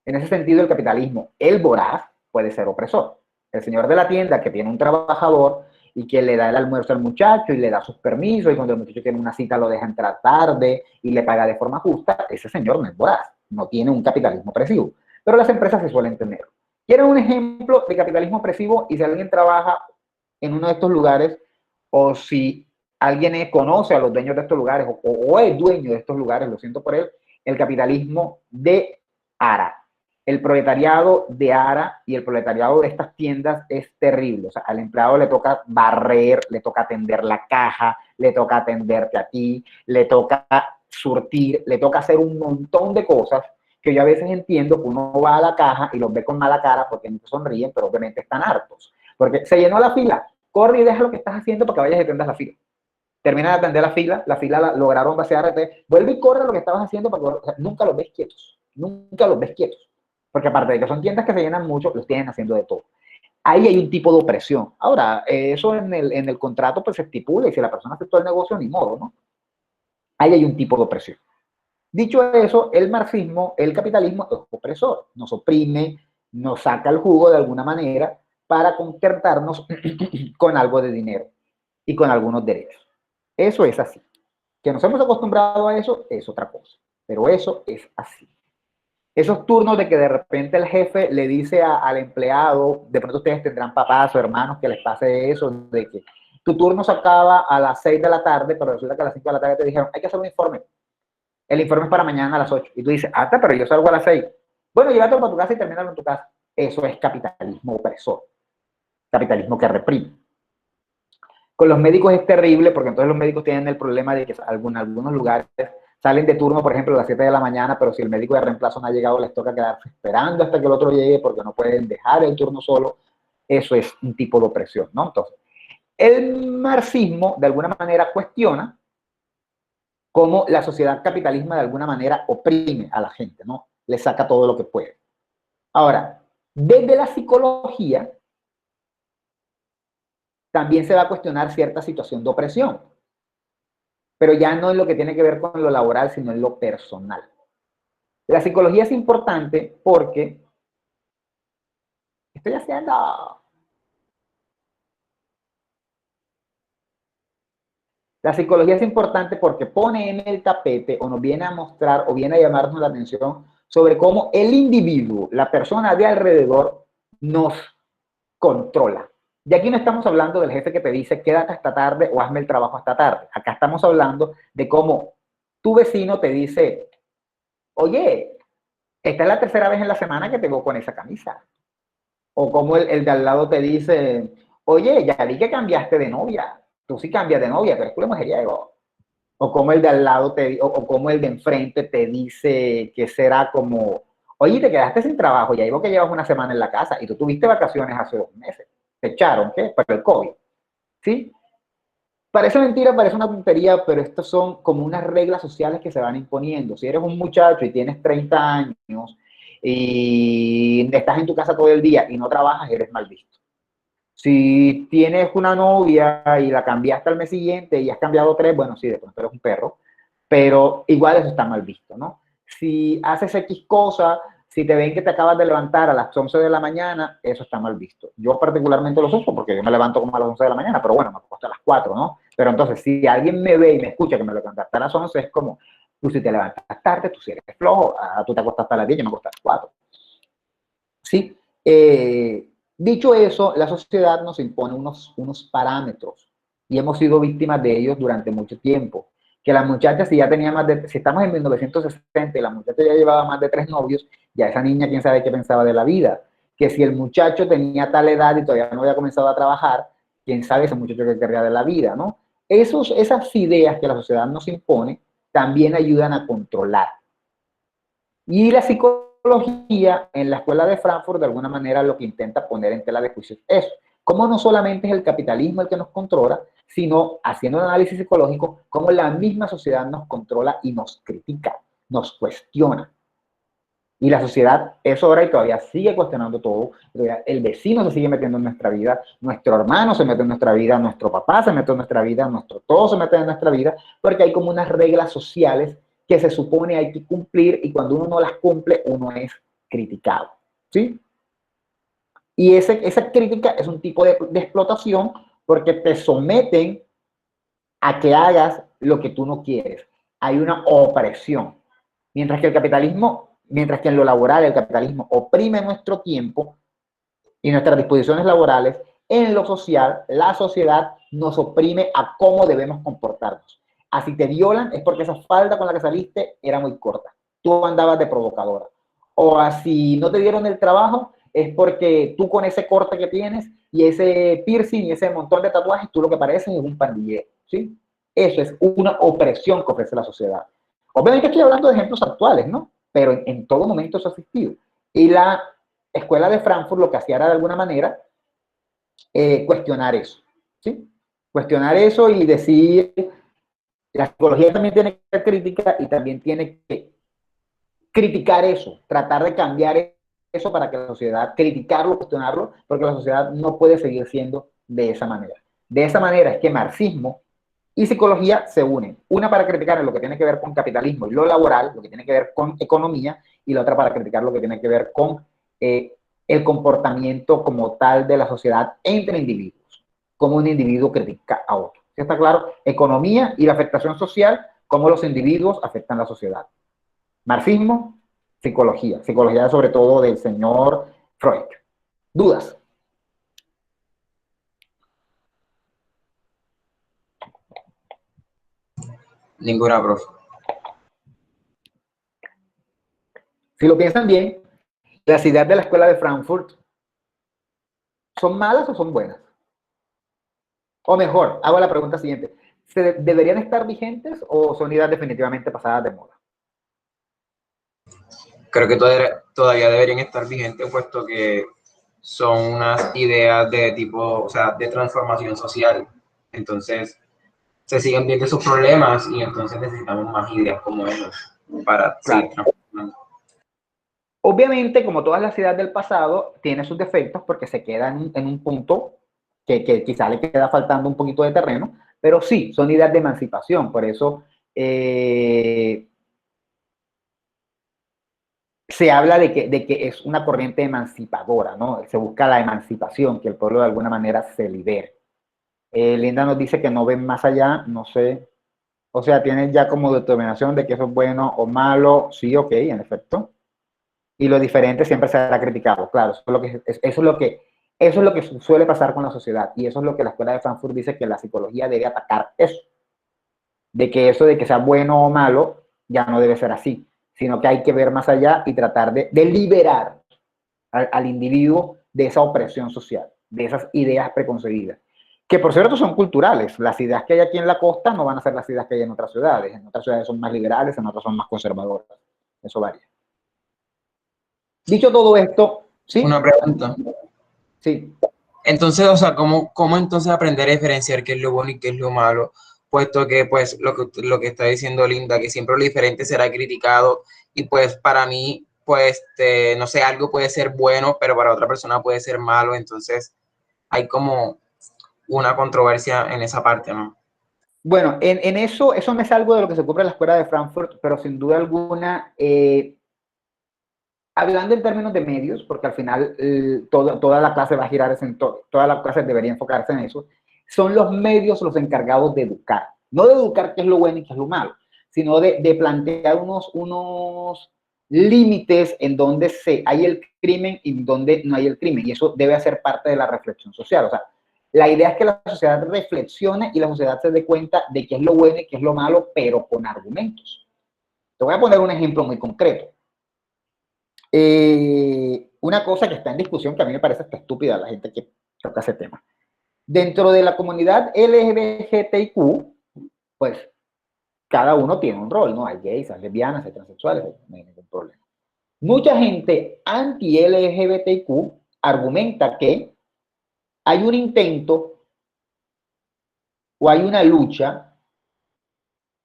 En ese sentido, el capitalismo, el voraz, puede ser opresor. El señor de la tienda que tiene un trabajador y que le da el almuerzo al muchacho y le da sus permisos y cuando el muchacho tiene una cita lo deja entrar tarde y le paga de forma justa, ese señor no es voraz, no tiene un capitalismo opresivo. Pero las empresas se suelen tener. ¿Quieren un ejemplo de capitalismo opresivo? Y si alguien trabaja en uno de estos lugares o si alguien conoce a los dueños de estos lugares o es dueño de estos lugares, lo siento por él, el capitalismo de ARA. El proletariado de ARA y el proletariado de estas tiendas es terrible. O sea, al empleado le toca barrer, le toca atender la caja, le toca atenderte a ti, le toca surtir, le toca hacer un montón de cosas que yo a veces entiendo que uno va a la caja y los ve con mala cara porque no sonríen, pero obviamente están hartos. Porque se llenó la fila, corre y deja lo que estás haciendo para que vayas y atendas la fila. Termina de atender la fila la lograron vaciar, vuelve y corre lo que estabas haciendo para que, o sea, nunca los ves quietos, nunca los ves quietos. Porque aparte de que son tiendas que se llenan mucho, los tienen haciendo de todo. Ahí hay un tipo de opresión. Ahora, eso en el contrato pues se estipula y si la persona aceptó el negocio, ni modo, ¿no? Ahí hay un tipo de opresión. Dicho eso, el marxismo, el capitalismo es opresor. Nos oprime, nos saca el jugo de alguna manera para contentarnos con algo de dinero y con algunos derechos. Eso es así. Que nos hemos acostumbrado a eso es otra cosa. Pero eso es así. Esos turnos de que de repente el jefe le dice al empleado, de pronto ustedes tendrán papás o hermanos que les pase eso, de que tu turno se acaba a las 6 de la tarde, pero resulta que a las 5 de la tarde te dijeron, hay que hacer un informe. El informe es para mañana a las 8. Y tú dices, pero yo salgo a las 6. Bueno, llévatelo para tu casa y termínalo en tu casa. Eso es capitalismo opresor. Capitalismo que reprime. Con los médicos es terrible porque entonces los médicos tienen el problema de que en algunos lugares salen de turno, por ejemplo, a las 7 de la mañana, pero si el médico de reemplazo no ha llegado, les toca quedarse esperando hasta que el otro llegue porque no pueden dejar el turno solo. Eso es un tipo de opresión, ¿no? Entonces, el marxismo, de alguna manera, cuestiona cómo la sociedad capitalista, de alguna manera, oprime a la gente, ¿no? Le saca todo lo que puede. Ahora, desde la psicología, también se va a cuestionar cierta situación de opresión, pero ya no en lo que tiene que ver con lo laboral, sino en lo personal. La psicología es importante porque... ¿Qué estoy haciendo? La psicología es importante porque pone en el tapete o nos viene a mostrar o viene a llamarnos la atención sobre cómo el individuo, la persona de alrededor, nos controla. Y aquí no estamos hablando del jefe que te dice quédate hasta tarde o hazme el trabajo hasta tarde. Acá estamos hablando de cómo tu vecino te dice, oye, esta es la tercera vez en la semana que te veo con esa camisa. O como el de al lado te dice, oye, ya vi que cambiaste de novia. Tú sí cambias de novia, pero es culo mujeriego. O como el de al lado o como el de enfrente te dice que será como, oye, te quedaste sin trabajo, ya digo que llevas una semana en la casa y tú tuviste vacaciones hace 2 meses. Te echaron, ¿qué? Para el COVID. ¿Sí? Parece mentira, parece una tontería, pero estas son como unas reglas sociales que se van imponiendo. Si eres un muchacho y tienes 30 años y estás en tu casa todo el día y no trabajas, eres mal visto. Si tienes una novia y la cambiaste al mes siguiente y has cambiado 3, bueno, sí, de pronto eres un perro, pero igual eso está mal visto, ¿no? Si haces X cosa, si te ven que te acabas de levantar a las 11 de la mañana, eso está mal visto. Yo particularmente lo uso porque yo me levanto como a las 11 de la mañana, pero bueno, me acuesto a las 4, ¿no? Pero entonces, si alguien me ve y me escucha que me levantaste a las 11, es como, tú si te levantas tarde, tú si eres flojo, tú te acostas a las 10, yo me acuesto a las 4. ¿Sí? Dicho eso, la sociedad nos impone unos parámetros y hemos sido víctimas de ellos durante mucho tiempo. Que la muchacha, si ya tenía si estamos en 1960 y la muchacha ya llevaba más de 3 novios, ya esa niña quién sabe qué pensaba de la vida. Que si el muchacho tenía tal edad y todavía no había comenzado a trabajar, quién sabe ese muchacho qué querría de la vida, ¿no? Esas ideas que la sociedad nos impone también ayudan a controlar. Y la psicología en la escuela de Frankfurt de alguna manera lo que intenta poner en tela de juicio es eso. Cómo no solamente es el capitalismo el que nos controla, sino haciendo un análisis psicológico, cómo la misma sociedad nos controla y nos critica, nos cuestiona. Y la sociedad es hora y todavía sigue cuestionando todo. El vecino se sigue metiendo en nuestra vida, nuestro hermano se mete en nuestra vida, nuestro papá se mete en nuestra vida, todo se mete en nuestra vida, porque hay como unas reglas sociales que se supone hay que cumplir y cuando uno no las cumple, uno es criticado. ¿Sí? Y esa crítica es un tipo de explotación porque te someten a que hagas lo que tú no quieres. Hay una opresión. Mientras que en lo laboral el capitalismo oprime nuestro tiempo y nuestras disposiciones laborales, en lo social la sociedad nos oprime a cómo debemos comportarnos. Así te violan es porque esa falda con la que saliste era muy corta. Tú andabas de provocadora. O así no te dieron el trabajo es porque tú con ese corte que tienes y ese piercing y ese montón de tatuajes, tú lo que pareces es un pandillero. ¿Sí? Eso es una opresión que ofrece la sociedad. Obviamente estoy hablando de ejemplos actuales, ¿no? Pero en todo momento eso ha existido. Y la escuela de Frankfurt lo que hacía era de alguna manera cuestionar eso. ¿Sí? Cuestionar eso y decir, la psicología también tiene que ser crítica y también tiene que criticar eso, tratar de cambiar eso para que la sociedad, criticarlo, cuestionarlo, porque la sociedad no puede seguir siendo de esa manera. De esa manera es que marxismo y psicología se unen. Una para criticar lo que tiene que ver con capitalismo y lo laboral, lo que tiene que ver con economía, y la otra para criticar lo que tiene que ver con el comportamiento como tal de la sociedad entre individuos, como un individuo critica a otro. ¿Sí está claro? Economía y la afectación social, cómo los individuos afectan a la sociedad. Marxismo, psicología sobre todo del señor Freud. ¿Dudas? Ninguna, profe. Si lo piensan bien, las ideas de la escuela de Frankfurt ¿son malas o son buenas? O mejor, hago la pregunta siguiente. ¿Deberían estar vigentes o son ideas definitivamente pasadas de moda? Creo que todavía deberían estar vigentes, puesto que son unas ideas de tipo, o sea, de transformación social. Entonces, se siguen viendo esos problemas y entonces necesitamos más ideas como esas para seguir transformando. Obviamente, como todas las ideas del pasado, tiene sus defectos porque se queda en un punto que quizá le queda faltando un poquito de terreno, pero sí, son ideas de emancipación. Por eso se habla de que es una corriente emancipadora, ¿no? Se busca la emancipación, que el pueblo de alguna manera se libere. Linda nos dice que no ven más allá, no sé. O sea, tienen ya como determinación de que eso es bueno o malo. Sí, ok, en efecto. Y lo diferente siempre será criticado. Claro, eso es lo que suele pasar con la sociedad. Y eso es lo que la Escuela de Frankfurt dice, que la psicología debe atacar eso. De que eso de que sea bueno o malo ya no debe ser así, sino que hay que ver más allá y tratar de liberar al individuo de esa opresión social, de esas ideas preconcebidas, que por cierto son culturales. Las ideas que hay aquí en la costa no van a ser las ideas que hay en otras ciudades. En otras ciudades son más liberales, en otras son más conservadoras. Eso varía. Dicho todo esto, ¿sí? Una pregunta. Sí. Entonces, o sea, ¿cómo entonces aprender a diferenciar qué es lo bueno y qué es lo malo? Puesto que, pues, lo que está diciendo Linda, que siempre lo diferente será criticado y, pues, para mí, pues, no sé, algo puede ser bueno, pero para otra persona puede ser malo. Entonces, hay como una controversia en esa parte, ¿no? Bueno, en eso me salgo de lo que se ocupa en la Escuela de Frankfurt, pero sin duda alguna, hablando en términos de medios, porque al final toda la clase va a girar toda la clase debería enfocarse en eso, son los medios los encargados de educar. No de educar qué es lo bueno y qué es lo malo, sino de plantear unos límites en donde hay el crimen y donde no hay el crimen. Y eso debe ser parte de la reflexión social. O sea, la idea es que la sociedad reflexione y la sociedad se dé cuenta de qué es lo bueno y qué es lo malo, pero con argumentos. Te voy a poner un ejemplo muy concreto. Una cosa que está en discusión, que a mí me parece hasta estúpida la gente que toca ese tema. Dentro de la comunidad LGBTIQ, pues cada uno tiene un rol, ¿no? Hay gays, hay lesbianas, hay transexuales, no hay ningún problema. Mucha gente anti-LGBTIQ argumenta que hay un intento o hay una lucha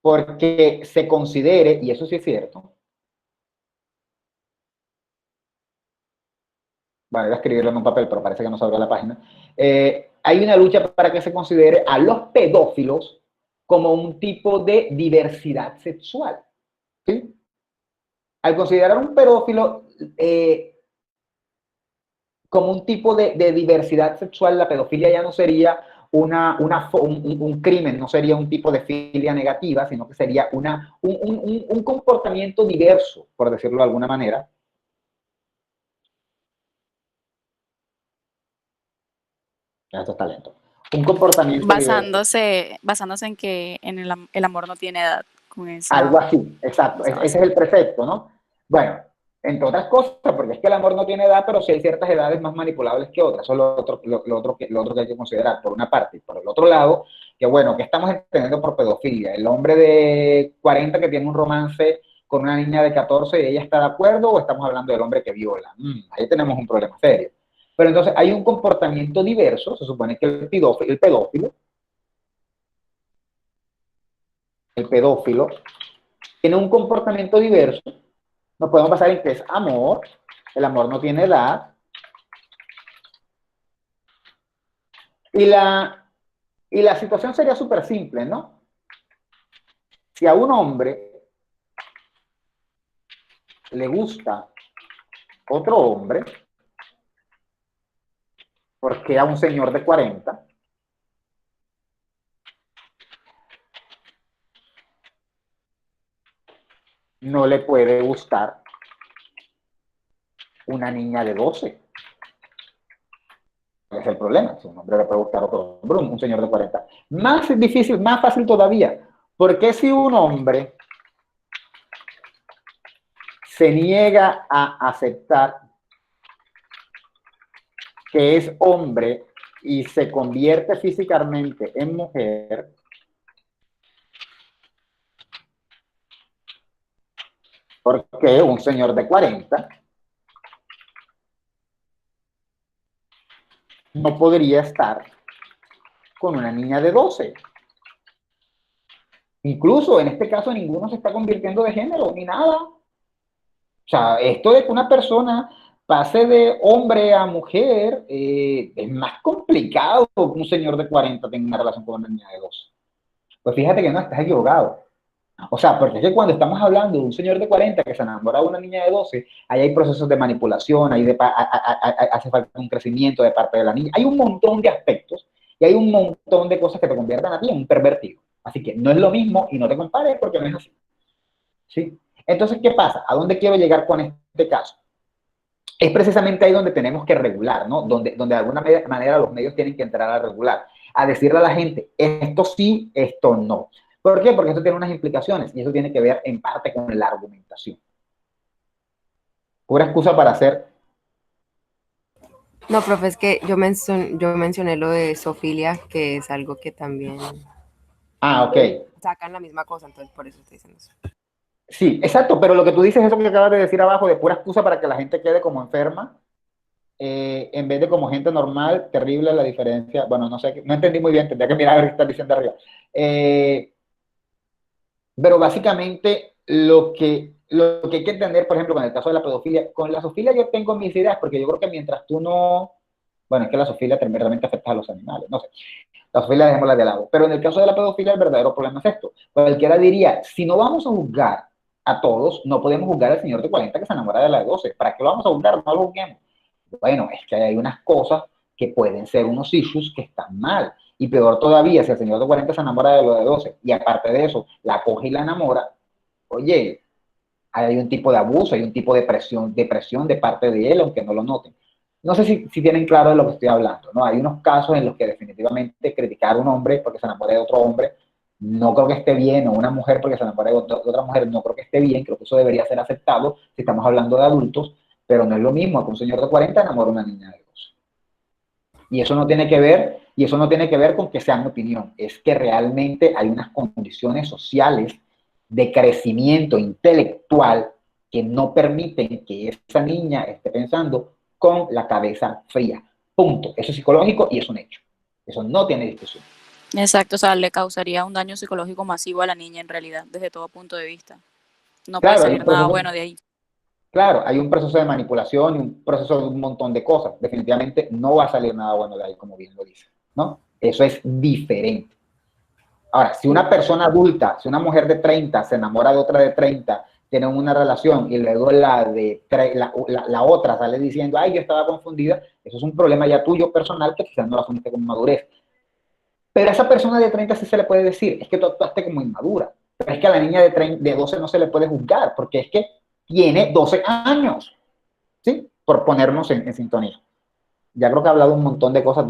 porque se considere, y eso sí es cierto, bueno, voy a escribirlo en un papel, pero parece que no se abrió la página, hay una lucha para que se considere a los pedófilos como un tipo de diversidad sexual. ¿Sí? Al considerar un pedófilo como un tipo de diversidad sexual, la pedofilia ya no sería un crimen, no sería un tipo de filia negativa, sino que sería un comportamiento diverso, por decirlo de alguna manera. Esto es talento. Un comportamiento basándose en que el amor no tiene edad. Con esa, algo así, exacto. Ese es el precepto, ¿no? Bueno, entre otras cosas, porque es que el amor no tiene edad, pero sí hay ciertas edades más manipulables que otras. Eso es lo otro que hay que considerar, por una parte. Y por el otro lado, que bueno, ¿qué estamos entendiendo por pedofilia? El hombre de 40 que tiene un romance con una niña de 14 y ella está de acuerdo, o estamos hablando del hombre que viola. Ahí tenemos un problema serio. Pero entonces hay un comportamiento diverso, se supone que el pedófilo tiene un comportamiento diverso. Nos podemos basar en que es amor, el amor no tiene edad, y la situación sería súper simple, ¿no? Si a un hombre le gusta otro hombre, porque a un señor de 40, no le puede gustar una niña de 12. Ese es el problema. Si un hombre le puede gustar otro hombre, un señor de 40. Más difícil, más fácil todavía. Porque si un hombre se niega a aceptar que es hombre y se convierte físicamente en mujer, porque un señor de 40 no podría estar con una niña de 12. Incluso en este caso ninguno se está convirtiendo de género ni nada. O sea, esto de que una persona pase de hombre a mujer, es más complicado que un señor de 40 tenga una relación con una niña de 12. Pues fíjate que no, estás equivocado. O sea, porque es que cuando estamos hablando de un señor de 40 que se enamora de una niña de 12, ahí hay procesos de manipulación, hace falta un crecimiento de parte de la niña. Hay un montón de aspectos y hay un montón de cosas que te convierten a ti en un pervertido. Así que no es lo mismo y no te compares porque no es así. ¿Sí? Entonces, ¿qué pasa? ¿A dónde quiero llegar con este caso? Es precisamente ahí donde tenemos que regular, ¿no? Donde de alguna manera los medios tienen que entrar a regular, a decirle a la gente, esto sí, esto no. ¿Por qué? Porque esto tiene unas implicaciones y eso tiene que ver en parte con la argumentación. Pura excusa para hacer... No, profe, es que yo mencioné lo de zoofilia, que es algo que también Ah, ok. sacan la misma cosa, entonces por eso estoy diciendo eso. Sí, exacto, pero lo que tú dices, eso que acabas de decir abajo, de pura excusa para que la gente quede como enferma, en vez de como gente normal, terrible la diferencia. Bueno, no sé, no entendí muy bien, tendría que mirar a ver qué estás diciendo arriba. Pero básicamente lo que hay que entender, por ejemplo, con el caso de la pedofilia, con la zoofilia yo tengo mis ideas, porque yo creo que mientras tú no... Bueno, es que la zoofilia realmente afecta a los animales, no sé. La zoofilia dejémosla de lado. Pero en el caso de la pedofilia, el verdadero problema es esto. Cualquiera diría, si no vamos a juzgar a todos, no podemos juzgar al señor de 40 que se enamora de la de 12. ¿Para qué lo vamos a juzgar? No lo juzguemos. Bueno, es que hay unas cosas que pueden ser unos issues que están mal. Y peor todavía, si el señor de 40 se enamora de lo de 12 y aparte de eso, la coge y la enamora, oye, hay un tipo de abuso, hay un tipo de presión de parte de él, aunque no lo noten. No sé si tienen claro de lo que estoy hablando, ¿no? Hay unos casos en los que definitivamente criticar a un hombre porque se enamora de otro hombre no creo que esté bien, o una mujer porque se enamora de otra mujer no creo que esté bien, creo que eso debería ser aceptado si estamos hablando de adultos, pero no es lo mismo que un señor de 40 enamora a una niña de 12. Y eso no tiene que ver con que sea mi opinión, es que realmente hay unas condiciones sociales de crecimiento intelectual que no permiten que esa niña esté pensando con la cabeza fría. Punto. Eso es psicológico y es un hecho. Eso no tiene discusión. Exacto, o sea, le causaría un daño psicológico masivo a la niña en realidad, desde todo punto de vista. No puede Claro, salir nada bueno de ahí. Claro, hay un proceso de manipulación y un proceso de un montón de cosas. Definitivamente no va a salir nada bueno de ahí, como bien lo dice, ¿no? Eso es diferente. Ahora, si una persona adulta, si una mujer de 30 se enamora de otra de 30, tienen una relación y luego la otra sale diciendo, ay, yo estaba confundida, eso es un problema ya tuyo personal que quizás no lo asumiste con madurez. Pero a esa persona de 30 sí se le puede decir, es que tú actuaste como inmadura. Pero es que a la niña de 12 no se le puede juzgar, porque es que tiene 12 años, ¿sí? Por ponernos en sintonía. Ya creo que he hablado un montón de cosas,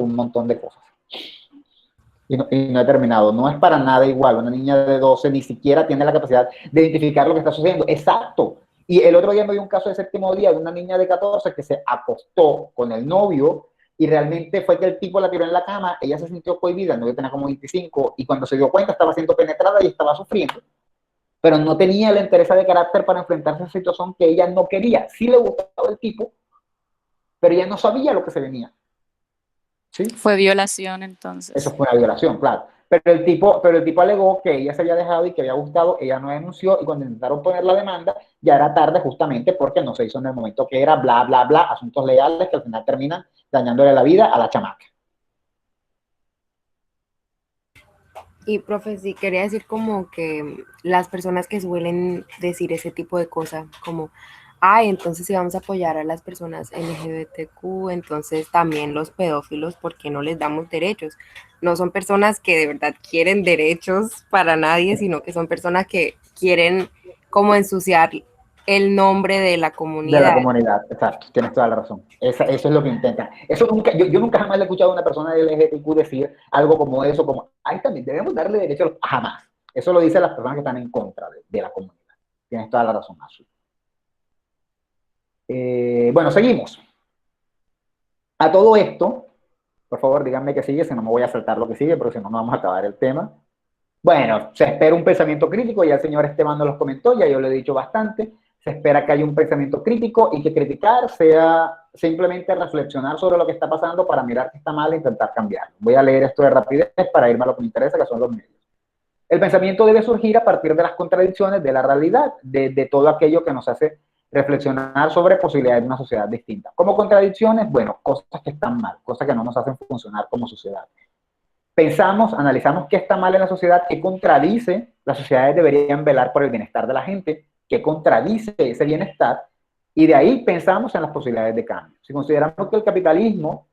Y no he terminado. No es para nada igual. Una niña de 12 ni siquiera tiene la capacidad de identificar lo que está sucediendo. Exacto. Y el otro día me dio un caso de séptimo día de una niña de 14 que se acostó con el novio y realmente fue que el tipo la tiró en la cama, ella se sintió cohibida, el novio tenía como 25 y cuando se dio cuenta estaba siendo penetrada y estaba sufriendo, pero no tenía la entereza de carácter para enfrentarse a esa situación que ella no quería. Sí le gustaba el tipo, pero ella no sabía lo que se venía. ¿Sí? Fue violación entonces. Eso fue una violación, claro. Pero el tipo alegó que ella se había dejado y que había gustado, ella no denunció y cuando intentaron poner la demanda ya era tarde justamente porque no se hizo en el momento que era, bla, bla, bla, asuntos legales que al final terminan dañándole la vida a la chamaca. Y profe, sí, quería decir como que las personas que suelen decir ese tipo de cosas, como, ay, entonces si vamos a apoyar a las personas LGBTQ, entonces también los pedófilos, ¿por qué no les damos derechos? No son personas que de verdad quieren derechos para nadie, sino que son personas que quieren como ensuciar el nombre de la comunidad. De la comunidad, exacto, tienes toda la razón. Eso es lo que intentan. Eso yo nunca jamás le he escuchado a una persona de LGBTQ decir algo como eso, como, ay, también debemos darle derechos, jamás. Eso lo dicen las personas que están en contra de la comunidad. Tienes toda la razón, Azul. Bueno, seguimos. A todo esto, por favor, díganme qué sigue, si no me voy a saltar lo que sigue, pero si no, no vamos a acabar el tema. Bueno, se espera un pensamiento crítico, ya el señor Esteban nos los comentó, ya yo lo he dicho bastante. Se espera que haya un pensamiento crítico y que criticar sea simplemente reflexionar sobre lo que está pasando para mirar que está mal e intentar cambiarlo. Voy a leer esto de rapidez para irme a lo que me interesa, que son los medios. El pensamiento debe surgir a partir de las contradicciones de la realidad, de todo aquello que nos hace reflexionar sobre posibilidades de una sociedad distinta. Como contradicciones, bueno, cosas que están mal, cosas que no nos hacen funcionar como sociedad. Pensamos, analizamos qué está mal en la sociedad, qué contradice, las sociedades deberían velar por el bienestar de la gente, qué contradice ese bienestar, y de ahí pensamos en las posibilidades de cambio. Si consideramos que el capitalismo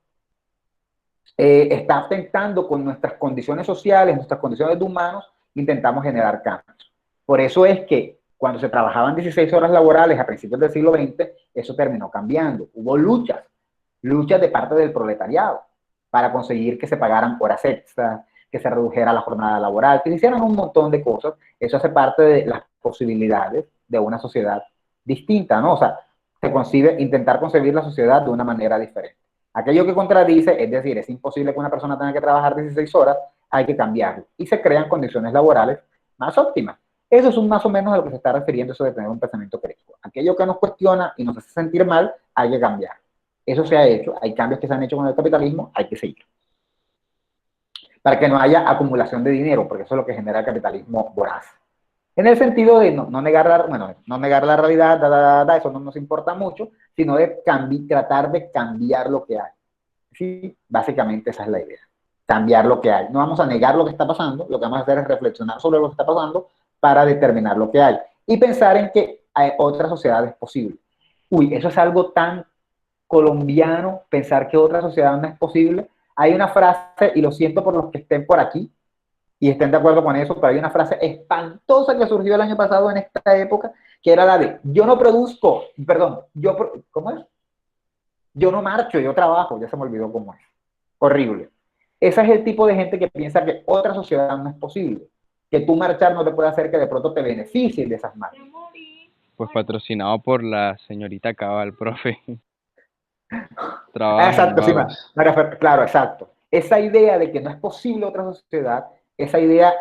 está atentando con nuestras condiciones sociales, nuestras condiciones de humanos, intentamos generar cambios. Por eso es que cuando se trabajaban 16 horas laborales a principios del siglo XX, eso terminó cambiando. Hubo luchas de parte del proletariado para conseguir que se pagaran horas extras, que se redujera la jornada laboral, que se hicieran un montón de cosas. Eso hace parte de las posibilidades de una sociedad distinta, ¿no? O sea, intentar concebir la sociedad de una manera diferente. Aquello que contradice, es decir, es imposible que una persona tenga que trabajar 16 horas, hay que cambiarlo. Y se crean condiciones laborales más óptimas. Eso es más o menos a lo que se está refiriendo eso de tener un pensamiento crítico. Aquello que nos cuestiona y nos hace sentir mal, hay que cambiar. Eso se ha hecho, hay cambios que se han hecho con el capitalismo, hay que seguir. Para que no haya acumulación de dinero, porque eso es lo que genera el capitalismo voraz. En el sentido de no negar la realidad, eso no nos importa mucho, sino de tratar de cambiar lo que hay. Sí, básicamente esa es la idea. Cambiar lo que hay. No vamos a negar lo que está pasando, lo que vamos a hacer es reflexionar sobre lo que está pasando para determinar lo que hay. Y pensar en que hay otras sociedades posibles. Uy, eso es algo tan colombiano, pensar que otra sociedad no es posible. Hay una frase, y lo siento por los que estén por aquí, y estén de acuerdo con eso, pero hay una frase espantosa que surgió el año pasado en esta época, que era la de, yo no produzco, perdón, ¿cómo es? Yo no marcho, yo trabajo, ya se me olvidó cómo es. Horrible. Ese es el tipo de gente que piensa que otra sociedad no es posible, que tú marchar no te puede hacer que de pronto te beneficies de esas marchas. Pues patrocinado por la señorita Cabal, profe. Trabajen, Exacto, sí, vagos. claro, exacto. Esa idea de que no es posible otra sociedad, esa idea,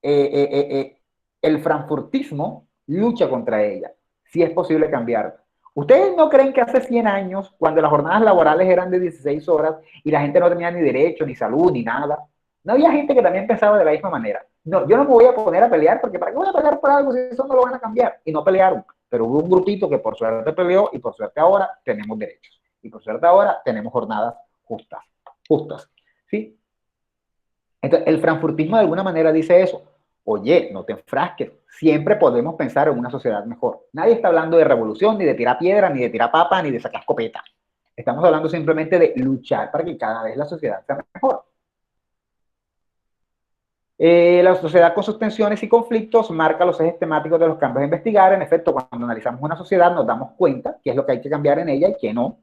el frankfurtismo lucha contra ella. Sí es posible cambiarla. ¿Ustedes no creen que hace 100 años, cuando las jornadas laborales eran de 16 horas y la gente no tenía ni derecho, ni salud, ni nada, no había gente que también pensaba de la misma manera? No, yo no me voy a poner a pelear, porque ¿para qué voy a pelear por algo si eso no lo van a cambiar? Y no pelearon, pero hubo un grupito que por suerte peleó, y por suerte ahora tenemos derechos. Y por suerte ahora tenemos jornadas justas, ¿sí? Entonces, el frankfurtismo de alguna manera dice eso. Oye, no te enfrasques, siempre podemos pensar en una sociedad mejor. Nadie está hablando de revolución, ni de tirar piedra, ni de tirar papa, ni de sacar escopeta. Estamos hablando simplemente de luchar para que cada vez la sociedad sea mejor. La sociedad con sus tensiones y conflictos marca los ejes temáticos de los cambios a investigar. En efecto, cuando analizamos una sociedad nos damos cuenta qué es lo que hay que cambiar en ella y qué no.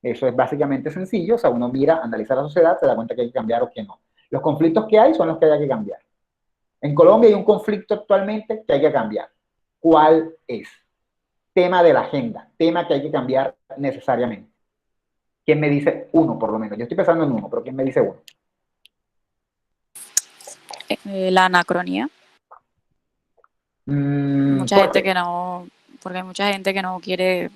Eso es básicamente sencillo. O sea, uno mira, analiza la sociedad, se da cuenta que hay que cambiar o que no. Los conflictos que hay son los que hay que cambiar. En Colombia hay un conflicto actualmente que hay que cambiar. ¿Cuál es? Tema de la agenda, tema que hay que cambiar necesariamente. ¿Quién me dice uno, por lo menos? Yo estoy pensando en uno, pero ¿quién me dice uno? La anacronía. Mucha gente que no, porque hay mucha gente que no quiere,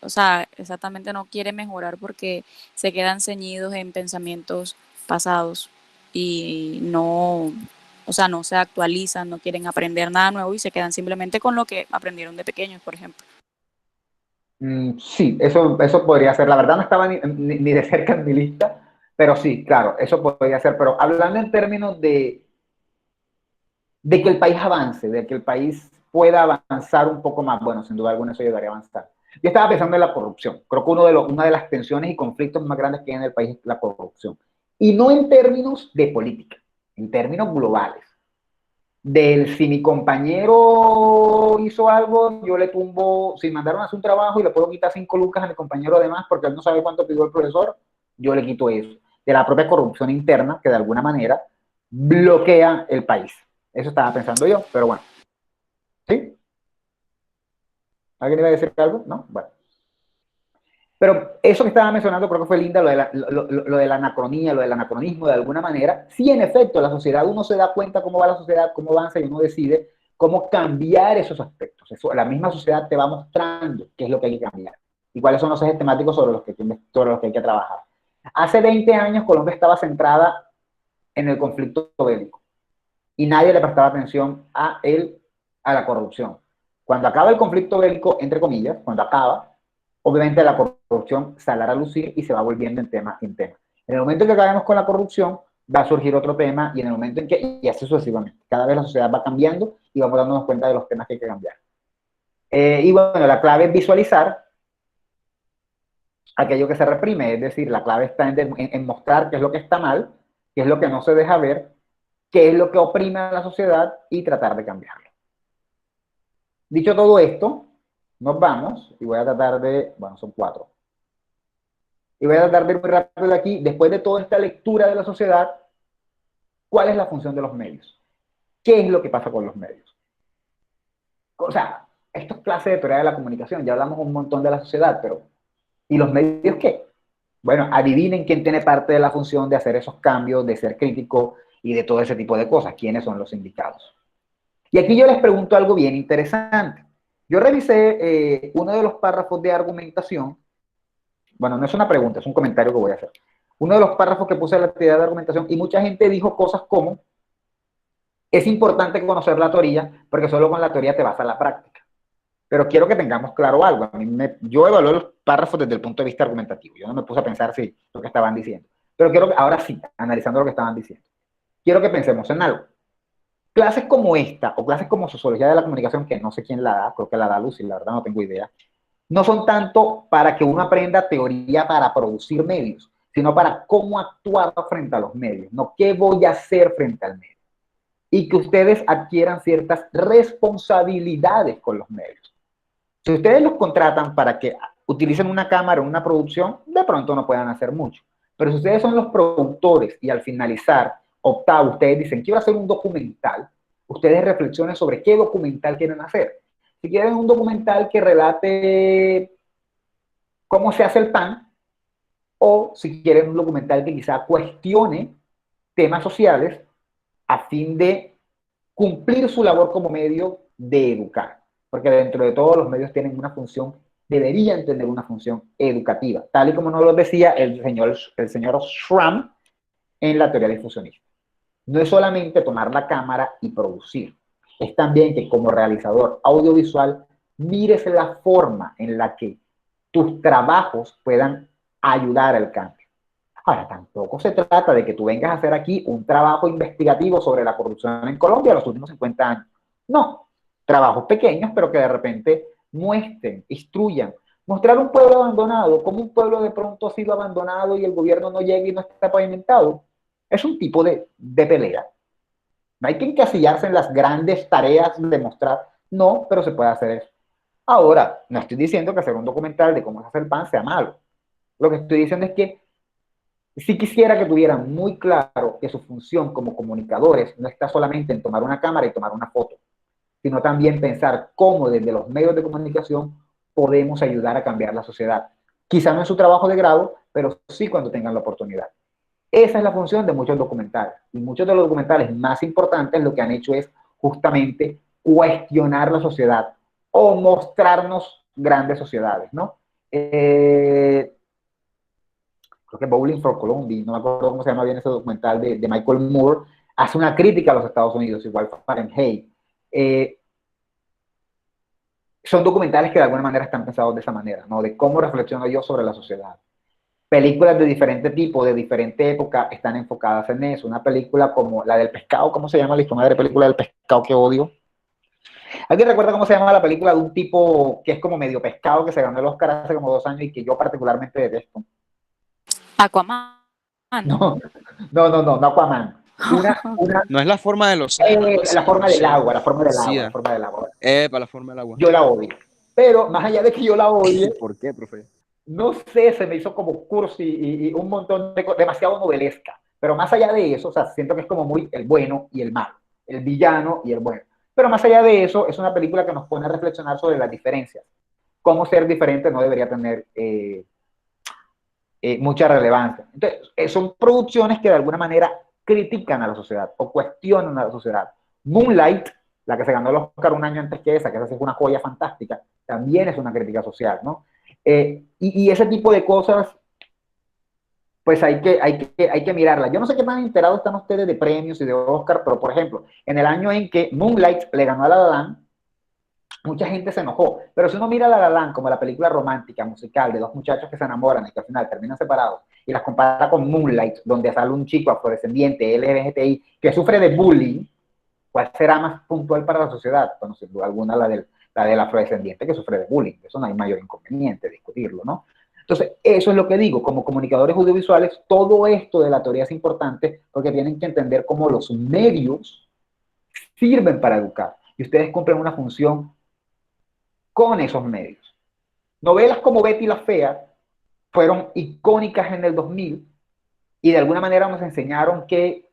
o sea, exactamente no quiere mejorar porque se quedan ceñidos en pensamientos pasados y no, o sea, no se actualizan, no quieren aprender nada nuevo y se quedan simplemente con lo que aprendieron de pequeños, por ejemplo. Sí, eso podría ser. La verdad no estaba ni de cerca en mi lista, pero sí, claro, eso podría ser. Pero hablando en términos de que el país avance, de que el país pueda avanzar un poco más, bueno, sin duda alguna eso ayudaría a avanzar. Yo estaba pensando en la corrupción. Creo que una de las tensiones y conflictos más grandes que hay en el país es la corrupción. Y no en términos de política, en términos globales. Si mi compañero hizo algo, yo le tumbo, si mandaron a hacer un trabajo y le puedo quitar 5 lucas a mi compañero además porque él no sabe cuánto pidió el profesor, yo le quito eso. De la propia corrupción interna que de alguna manera bloquea el país. Eso estaba pensando yo, pero bueno. ¿Sí? ¿Alguien iba a decir algo? ¿No? Bueno. Pero eso que estaba mencionando creo que fue linda, lo de la anacronía, lo del anacronismo de alguna manera. Sí, en efecto, la sociedad, uno se da cuenta cómo va la sociedad, cómo avanza y uno decide cómo cambiar esos aspectos. La misma sociedad te va mostrando qué es lo que hay que cambiar y cuáles son los ejes temáticos sobre los que hay que trabajar. Hace 20 años Colombia estaba centrada en el conflicto bélico y nadie le prestaba atención a la corrupción. Cuando acaba el conflicto bélico, entre comillas, cuando acaba, obviamente la corrupción saldrá a lucir y se va volviendo en tema en tema. En el momento en que acabemos con la corrupción, va a surgir otro tema y en el momento en que, y así sucesivamente, cada vez la sociedad va cambiando y vamos dándonos cuenta de los temas que hay que cambiar. Y bueno, la clave es visualizar aquello que se reprime, es decir, la clave está en mostrar qué es lo que está mal, qué es lo que no se deja ver, qué es lo que oprime a la sociedad y tratar de cambiarlo. Dicho todo esto, nos vamos y voy a tratar de, bueno, son 4. Y voy a tratar de ir muy rápido de aquí, después de toda esta lectura de la sociedad, ¿cuál es la función de los medios? ¿Qué es lo que pasa con los medios? O sea, esto es clase de teoría de la comunicación, ya hablamos un montón de la sociedad, pero ¿y los medios qué? Bueno, adivinen quién tiene parte de la función de hacer esos cambios, de ser crítico y de todo ese tipo de cosas. ¿Quiénes son los indicados? Y aquí yo les pregunto algo bien interesante. Yo revisé uno de los párrafos de argumentación. Bueno, no es una pregunta, es un comentario que voy a hacer. Uno de los párrafos que puse en la actividad de argumentación y mucha gente dijo cosas como: es importante conocer la teoría porque solo con la teoría te vas a la práctica. Pero quiero que tengamos claro algo. Yo evalué los párrafos desde el punto de vista argumentativo. Yo no me puse a pensar si lo que estaban diciendo. Pero quiero que, ahora sí, analizando lo que estaban diciendo, quiero que pensemos en algo. Clases como esta, o clases como Sociología de la Comunicación, que no sé quién la da, creo que la da Lucy, la verdad no tengo idea, no son tanto para que uno aprenda teoría para producir medios, sino para cómo actuar frente a los medios, no qué voy a hacer frente al medio. Y que ustedes adquieran ciertas responsabilidades con los medios. Si ustedes los contratan para que utilicen una cámara en una producción, de pronto no puedan hacer mucho. Pero si ustedes son los productores y al finalizar, ustedes dicen, quiero hacer un documental, ustedes reflexionen sobre qué documental quieren hacer. Si quieren un documental que relate cómo se hace el pan, o si quieren un documental que quizá cuestione temas sociales a fin de cumplir su labor como medio de educar. Porque dentro de todos los medios tienen una función, deberían tener una función educativa, tal y como nos lo decía el señor Schramm en la teoría difusionista. No es solamente tomar la cámara y producir, es también que como realizador audiovisual mires la forma en la que tus trabajos puedan ayudar al cambio. Ahora, tampoco se trata de que tú vengas a hacer aquí un trabajo investigativo sobre la corrupción en Colombia en los últimos 50 años. No, trabajos pequeños, pero que de repente muestren, instruyan. Mostrar un pueblo abandonado, como un pueblo de pronto ha sido abandonado y el gobierno no llega y no está pavimentado, es un tipo de pelea. No hay que encasillarse en las grandes tareas de mostrar, no, pero se puede hacer eso. Ahora, no estoy diciendo que hacer un documental de cómo se hace el pan sea malo. Lo que estoy diciendo es que sí quisiera que tuvieran muy claro que su función como comunicadores no está solamente en tomar una cámara y tomar una foto, sino también pensar cómo desde los medios de comunicación podemos ayudar a cambiar la sociedad. Quizá no en su trabajo de grado, pero sí cuando tengan la oportunidad. Esa es la función de muchos documentales. Y muchos de los documentales más importantes lo que han hecho es justamente cuestionar la sociedad o mostrarnos grandes sociedades, ¿no? Creo que Bowling for Columbia, no me acuerdo cómo se llama bien ese documental de Michael Moore, hace una crítica a los Estados Unidos, igual Fahrenheit. Son documentales que de alguna manera están pensados de esa manera, ¿no? De cómo reflexiono yo sobre la sociedad. Películas de diferente tipo, de diferente época, están enfocadas en eso. Una película como la del pescado, ¿cómo se llama la madre película del pescado que odio? ¿Alguien recuerda cómo se llama la película de un tipo que es como medio pescado, que se ganó el Oscar hace como 2 años y que yo particularmente detesto? Aquaman. No, Aquaman. No es la forma de los la forma del agua, la forma del agua, Sí, la forma del agua. para la forma del agua. Yo la odio. Pero más allá de que yo la odie, ¿Por qué, profe? no sé, se me hizo como cursi y un montón de demasiado novelesca. Pero más allá de eso, o sea, siento que es como muy el bueno y el malo, el villano y el bueno. Pero más allá de eso, es una película que nos pone a reflexionar sobre las diferencias. Cómo ser diferente no debería tener mucha relevancia. Entonces, son producciones que de alguna manera critican a la sociedad o cuestionan a la sociedad. Moonlight, la que se ganó el Oscar un año antes que esa es una joya fantástica, también es una crítica social, ¿no? Y ese tipo de cosas, pues hay que mirarlas. Yo no sé qué tan enterados están ustedes de premios y de Oscar, pero por ejemplo, en el año en que Moonlight le ganó a La La Land, mucha gente se enojó. Pero si uno mira La La Land como la película romántica, musical, de dos muchachos que se enamoran y que al final terminan separados, y las compara con Moonlight, donde sale un chico afrodescendiente, LGBTI, que sufre de bullying, ¿cuál será más puntual para la sociedad? Bueno, sin duda alguna la del afrodescendiente que sufre de bullying. Eso no hay mayor inconveniente discutirlo, ¿no? Entonces, eso es lo que digo, como comunicadores audiovisuales, todo esto de la teoría es importante porque tienen que entender cómo los medios sirven para educar y ustedes cumplen una función con esos medios. Novelas como Betty la Fea fueron icónicas en el 2000 y de alguna manera nos enseñaron que,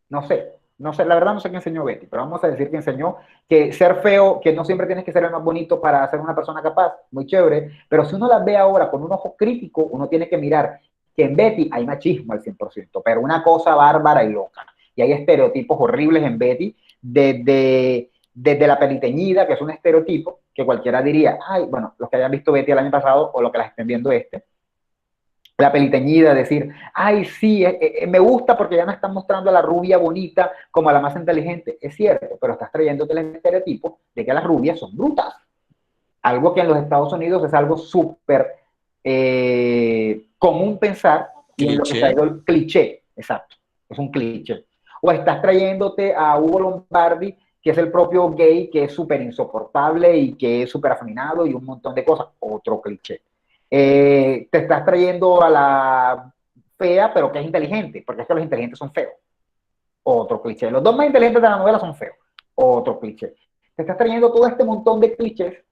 no sé, la verdad no sé qué enseñó Betty, pero vamos a decir que enseñó que ser feo, que no siempre tienes que ser el más bonito para ser una persona capaz, muy chévere, pero si uno las ve ahora con un ojo crítico, uno tiene que mirar que en Betty hay machismo al 100%, pero una cosa bárbara y loca, y hay estereotipos horribles en Betty, desde la peliteñida, que es un estereotipo, que cualquiera diría, ay, bueno, los que hayan visto Betty el año pasado, o los que las estén viendo la peliteñida, decir, ay, sí, me gusta porque ya no están mostrando a la rubia bonita como a la más inteligente. Es cierto, pero estás trayéndote el estereotipo de que las rubias son brutas. Algo que en los Estados Unidos es algo súper común pensar, y en lo que se ha ido el cliché, exacto, es un cliché. O estás trayéndote a Hugo Lombardi, que es el propio gay, que es súper insoportable y que es súper afeminado y un montón de cosas, otro cliché. Te estás trayendo a la fea, pero que es inteligente, porque es que los inteligentes son feos. Otro cliché. Los dos más inteligentes de la novela son feos. Otro cliché. Te estás trayendo todo este montón de clichés,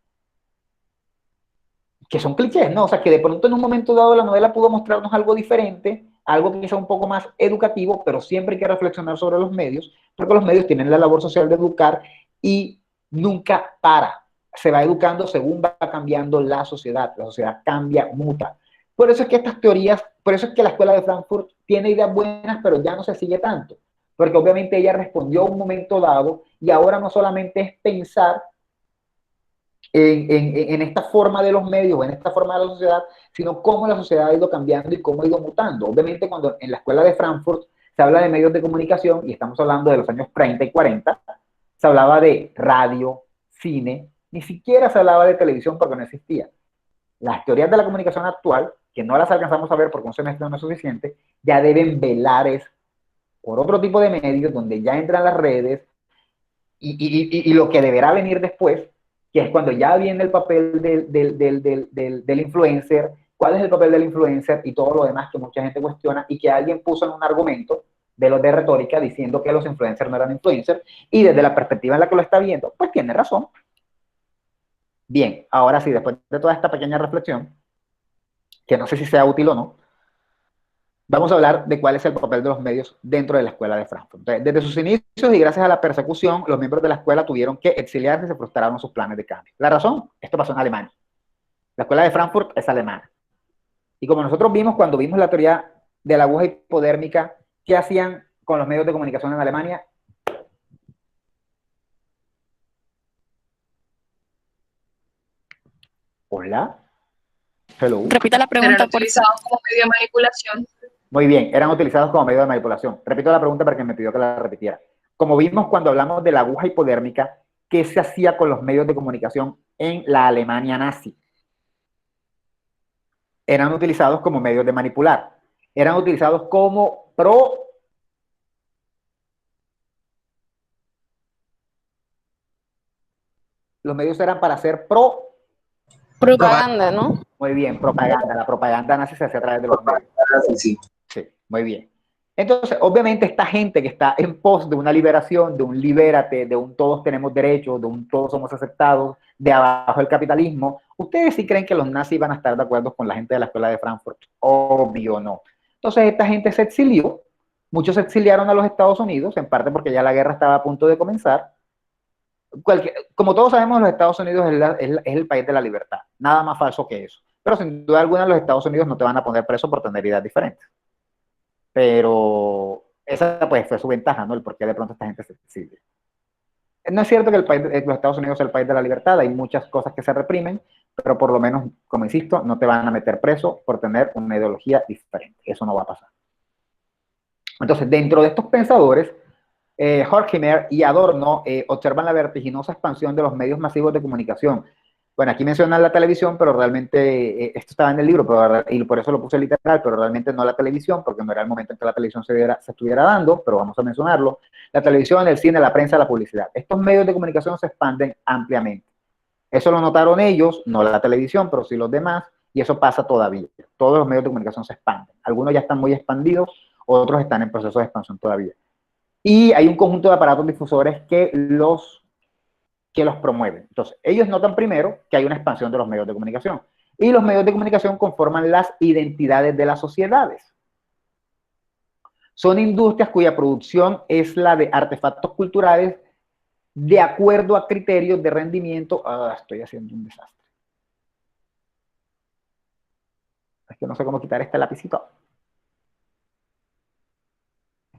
que son clichés, ¿no? O sea, que de pronto en un momento dado la novela pudo mostrarnos algo diferente, algo que quizá un poco más educativo, pero siempre hay que reflexionar sobre los medios, porque los medios tienen la labor social de educar y nunca para. Se va educando según va cambiando la sociedad cambia, muta. Por eso es que estas teorías, por eso es que la escuela de Frankfurt tiene ideas buenas, pero ya no se sigue tanto, porque obviamente ella respondió a un momento dado y ahora no solamente es pensar en esta forma de los medios, en esta forma de la sociedad, sino cómo la sociedad ha ido cambiando y cómo ha ido mutando. Obviamente cuando en la escuela de Frankfurt se habla de medios de comunicación, y estamos hablando de los años 30 y 40, se hablaba de radio, cine, ni siquiera se hablaba de televisión porque no existía. Las teorías de la comunicación actual, que no las alcanzamos a ver porque un semestre no es suficiente, ya deben velar por otro tipo de medios donde ya entran las redes y lo que deberá venir después, que es cuando ya viene el papel del influencer, cuál es el papel del influencer y todo lo demás que mucha gente cuestiona y que alguien puso en un argumento de los de retórica diciendo que los influencers no eran influencers y desde la perspectiva en la que lo está viendo, pues tiene razón. Bien, ahora sí, después de toda esta pequeña reflexión, que no sé si sea útil o no, vamos a hablar de cuál es el papel de los medios dentro de la escuela de Frankfurt. Entonces, desde sus inicios y gracias a la persecución, los miembros de la escuela tuvieron que exiliarse y se frustraron sus planes de cambio. La razón, esto pasó en Alemania. La escuela de Frankfurt es alemana. Y como nosotros vimos cuando vimos la teoría de la aguja hipodérmica, ¿qué hacían con los medios de comunicación en Alemania? Hola. Hello. Repita la pregunta. Eran utilizados como medio de manipulación. Muy bien, eran utilizados como medio de manipulación. Repito la pregunta porque me pidió que la repitiera. Como vimos cuando hablamos de la aguja hipodérmica, ¿qué se hacía con los medios de comunicación en la Alemania nazi? Eran utilizados como medios de manipular. Eran utilizados como Los medios eran para hacer propaganda, ¿no? Muy bien, propaganda. La propaganda nazi se hacía a través de los medios. Sí. Sí, muy bien. Entonces, obviamente, esta gente que está en pos de una liberación, de un libérate, de un todos tenemos derechos, de un todos somos aceptados, de abajo el capitalismo, ¿ustedes sí creen que los nazis van a estar de acuerdo con la gente de la escuela de Frankfurt? Obvio no. Entonces, esta gente se exilió, muchos se exiliaron a los Estados Unidos, en parte porque ya la guerra estaba a punto de comenzar. Como todos sabemos, los Estados Unidos es el país de la libertad, nada más falso que eso. Pero sin duda alguna los Estados Unidos no te van a poner preso por tener ideas diferentes. Pero esa pues fue su ventaja, ¿no? El por qué de pronto esta gente se exilia. No es cierto que los Estados Unidos es el país de la libertad, hay muchas cosas que se reprimen, pero por lo menos, como insisto, no te van a meter preso por tener una ideología diferente. Eso no va a pasar. Entonces, dentro de estos pensadores, Horkheimer y Adorno observan la vertiginosa expansión de los medios masivos de comunicación. Bueno, aquí mencionan la televisión, pero realmente esto estaba en el libro, y por eso lo puse literal, pero realmente no la televisión, porque no era el momento en que la televisión se estuviera dando, pero vamos a mencionarlo. La televisión, el cine, la prensa, la publicidad. Estos medios de comunicación se expanden ampliamente. Eso lo notaron ellos, no la televisión, pero sí los demás, y eso pasa todavía. Todos los medios de comunicación se expanden. Algunos ya están muy expandidos, otros están en proceso de expansión todavía. Y hay un conjunto de aparatos difusores que los promueven. Entonces, ellos notan primero que hay una expansión de los medios de comunicación. Y los medios de comunicación conforman las identidades de las sociedades. Son industrias cuya producción es la de artefactos culturales de acuerdo a criterios de rendimiento. Estoy haciendo un desastre. Es que no sé cómo quitar este lapicito.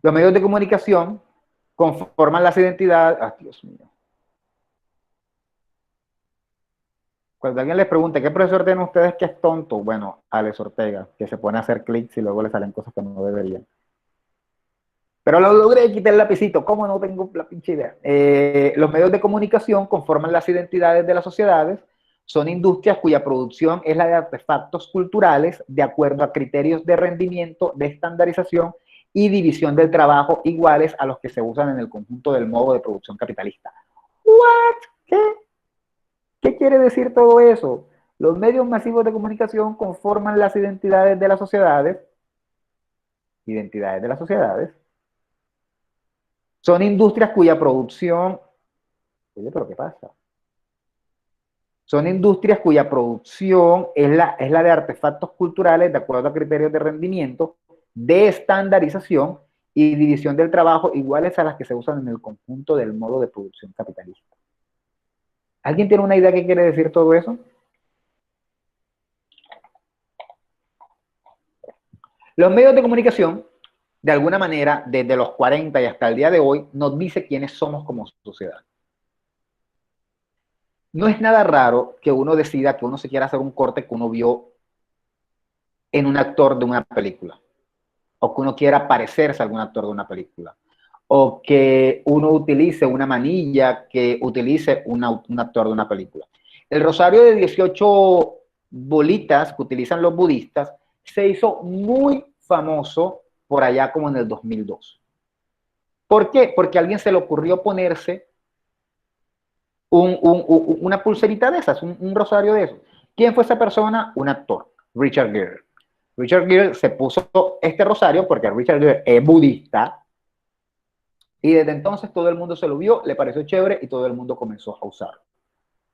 Los medios de comunicación conforman las identidades. Dios mío. Cuando alguien les pregunte, ¿qué profesor tienen ustedes que es tonto? Bueno, Alex Ortega, que se pone a hacer clics y luego le salen cosas que no deberían. Pero lo logré quitar el lapicito. ¿Cómo no tengo la pinche idea? Los medios de comunicación conforman las identidades de las sociedades. Son industrias cuya producción es la de artefactos culturales de acuerdo a criterios de rendimiento, de estandarización y división del trabajo iguales a los que se usan en el conjunto del modo de producción capitalista. ¿What? ¿Qué? ¿Qué quiere decir todo eso? Los medios masivos de comunicación conforman las identidades de las sociedades. Identidades de las sociedades. Son industrias cuya producción... Oye, ¿pero qué pasa? Son industrias cuya producción es la de artefactos culturales de acuerdo a criterios de rendimiento, de estandarización y división del trabajo iguales a las que se usan en el conjunto del modo de producción capitalista. ¿Alguien tiene una idea qué quiere decir todo eso? Los medios de comunicación, de alguna manera, desde los 40 y hasta el día de hoy, nos dice quiénes somos como sociedad. No es nada raro que uno decida que uno se quiera hacer un corte que uno vio en un actor de una película, o que uno quiera parecerse a algún actor de una película, o que uno utilice una manilla que utilice un actor de una película. El rosario de 18 bolitas que utilizan los budistas se hizo muy famoso por allá como en el 2002. ¿Por qué? Porque a alguien se le ocurrió ponerse una pulserita de esas, un rosario de esos. ¿Quién fue esa persona? Un actor, Richard Gere. Richard Gere se puso este rosario porque Richard Gere es budista y desde entonces todo el mundo se lo vio, le pareció chévere y todo el mundo comenzó a usarlo.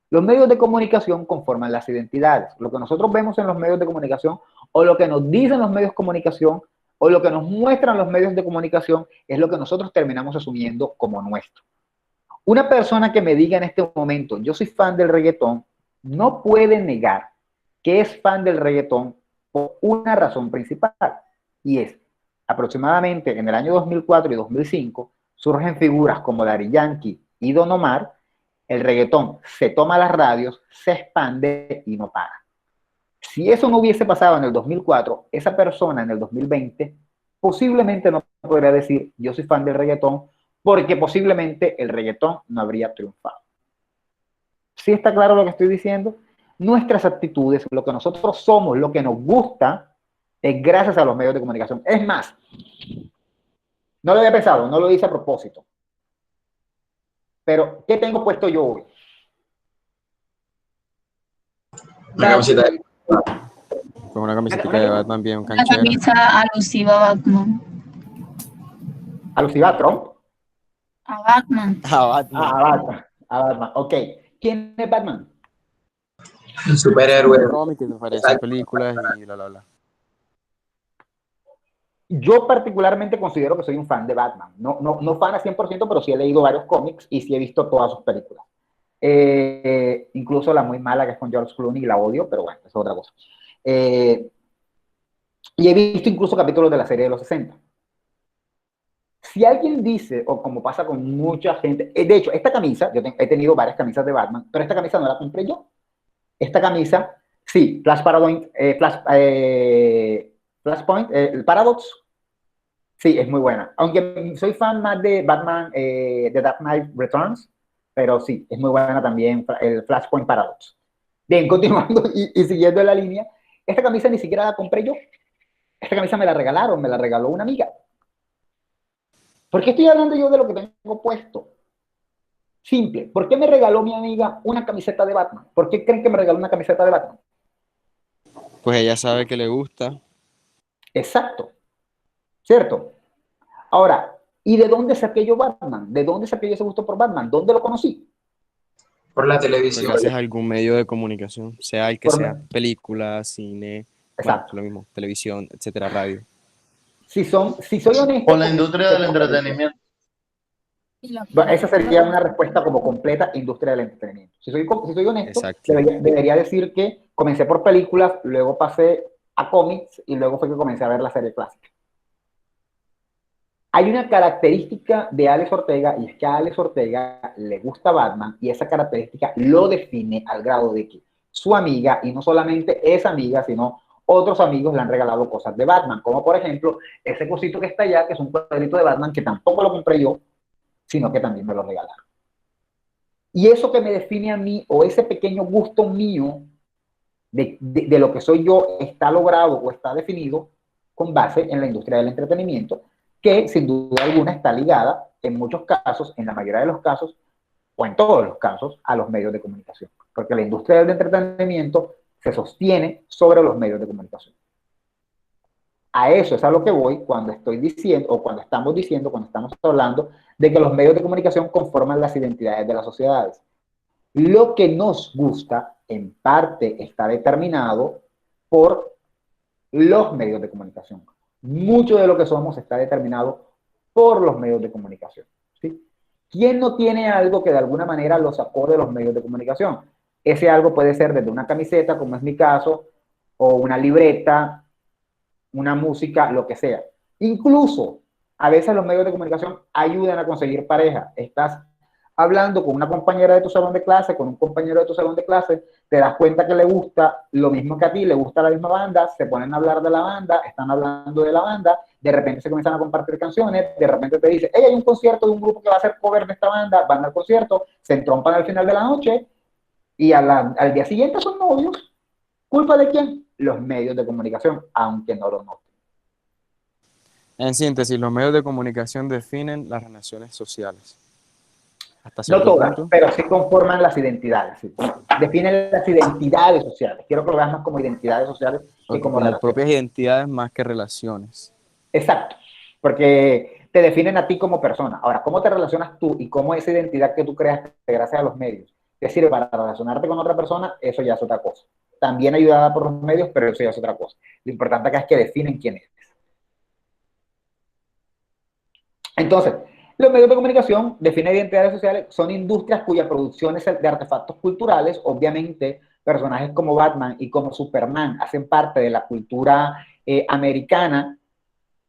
Los medios de comunicación conforman las identidades. Lo que nosotros vemos en los medios de comunicación o lo que nos dicen los medios de comunicación o lo que nos muestran los medios de comunicación es lo que nosotros terminamos asumiendo como nuestro. Una persona que me diga en este momento, yo soy fan del reggaetón, no puede negar que es fan del reggaetón por una razón principal, y es, aproximadamente en el año 2004 y 2005, surgen figuras como Daddy Yankee y Don Omar, el reggaetón se toma las radios, se expande y no para. Si eso no hubiese pasado en el 2004, esa persona en el 2020 posiblemente no podría decir, yo soy fan del reggaetón, porque posiblemente el reggaetón no habría triunfado. ¿Sí está claro lo que estoy diciendo? Nuestras actitudes, lo que nosotros somos, lo que nos gusta, es gracias a los medios de comunicación. Es más, no lo había pensado, no lo hice a propósito. Pero, ¿qué tengo puesto yo hoy? Una camiseta de... Con una camiseta de Batman bien Una canchera. camisa alusiva a Batman. ¿Alusiva a Trump? A Batman. Ah, Batman. A Batman. A Batman. Ok. ¿Quién es Batman? Un superhéroe. Cómic que se parece a películas y bla, bla, bla. Yo particularmente considero que soy un fan de Batman. No fan a 100%, pero sí he leído varios cómics y sí he visto todas sus películas. Incluso la muy mala que es con George Clooney, la odio, pero bueno, eso es otra cosa. Y he visto incluso capítulos de la serie de los 60. Si alguien dice, o como pasa con mucha gente, de hecho, esta camisa, yo he tenido varias camisas de Batman, pero esta camisa no la compré yo. Esta camisa, sí, Flashpoint, el Paradox, Sí, es muy buena. Aunque soy fan más de Batman, The Dark Knight Returns, pero sí, es muy buena también el Flashpoint Paradox. Bien, continuando y siguiendo la línea, esta camisa ni siquiera la compré yo. Esta camisa me la regalaron, me la regaló una amiga. ¿Por qué estoy hablando yo de lo que tengo puesto? Simple. ¿Por qué me regaló mi amiga una camiseta de Batman? ¿Por qué creen que me regaló una camiseta de Batman? Pues ella sabe que le gusta. Exacto. ¿Cierto? Ahora, ¿y de dónde saqué yo Batman? ¿De dónde saqué yo ese gusto por Batman? ¿Dónde lo conocí? Por la Pues televisión. gracias a algún medio de comunicación, sea el que Por sea, película, cine, bueno, Exacto. lo mismo, televisión, etcétera, radio. Si soy honesto... Por la industria del entretenimiento. Bueno, esa sería una respuesta como completa, industria del entretenimiento. Si soy honesto, Exacto. debería decir que comencé por películas, luego pasé a cómics y luego fue que comencé a ver la serie clásica. Hay una característica de Alex Ortega y es que a Alex Ortega le gusta Batman y esa característica lo define al grado de que su amiga, y no solamente esa amiga, sino otros amigos le han regalado cosas de Batman, como por ejemplo ese cosito que está allá, que es un cuadrito de Batman que tampoco lo compré yo, sino que también me lo regalaron. Y eso que me define a mí, o ese pequeño gusto mío de lo que soy yo, está logrado o está definido con base en la industria del entretenimiento, que sin duda alguna está ligada, en muchos casos, en la mayoría de los casos, o en todos los casos, a los medios de comunicación. Porque la industria del entretenimiento se sostiene sobre los medios de comunicación. A eso es a lo que voy cuando estoy diciendo, o cuando estamos diciendo, cuando estamos hablando de que los medios de comunicación conforman las identidades de las sociedades. Lo que nos gusta, en parte, está determinado por los medios de comunicación. Mucho de lo que somos está determinado por los medios de comunicación. ¿Sí? ¿Quién no tiene algo que de alguna manera lo sacó de los medios de comunicación? Ese algo puede ser desde una camiseta, como es mi caso, o una libreta, una música, lo que sea. Incluso, a veces los medios de comunicación ayudan a conseguir pareja. Estás hablando con una compañera de tu salón de clase, con un compañero de tu salón de clase, te das cuenta que le gusta lo mismo que a ti, le gusta la misma banda, se ponen a hablar de la banda, están hablando de la banda, de repente se comienzan a compartir canciones, de repente te dice, hey, hay un concierto de un grupo que va a hacer cover de esta banda, van al concierto, se entrompan al final de la noche y al día siguiente son novios. ¿Culpa de quién? Los medios de comunicación, aunque no lo noten. En síntesis, los medios de comunicación definen las relaciones sociales. Hasta No cierto todas, punto. pero sí conforman las identidades. ¿Sí? Definen las identidades sociales. Quiero que lo veas más como identidades sociales que como Como relaciones. propias identidades más que relaciones. Exacto, porque te definen a ti como persona. Ahora, ¿cómo te relacionas tú y cómo esa identidad que tú creaste gracias a los medios te sirve para relacionarte con otra persona? Eso ya es otra cosa. También ayudada por los medios, pero eso ya es otra cosa. Lo importante acá es que definen quién eres. Entonces, los medios de comunicación definen identidades sociales, son industrias cuya producción es de artefactos culturales. Obviamente, personajes como Batman y como Superman hacen parte de la cultura americana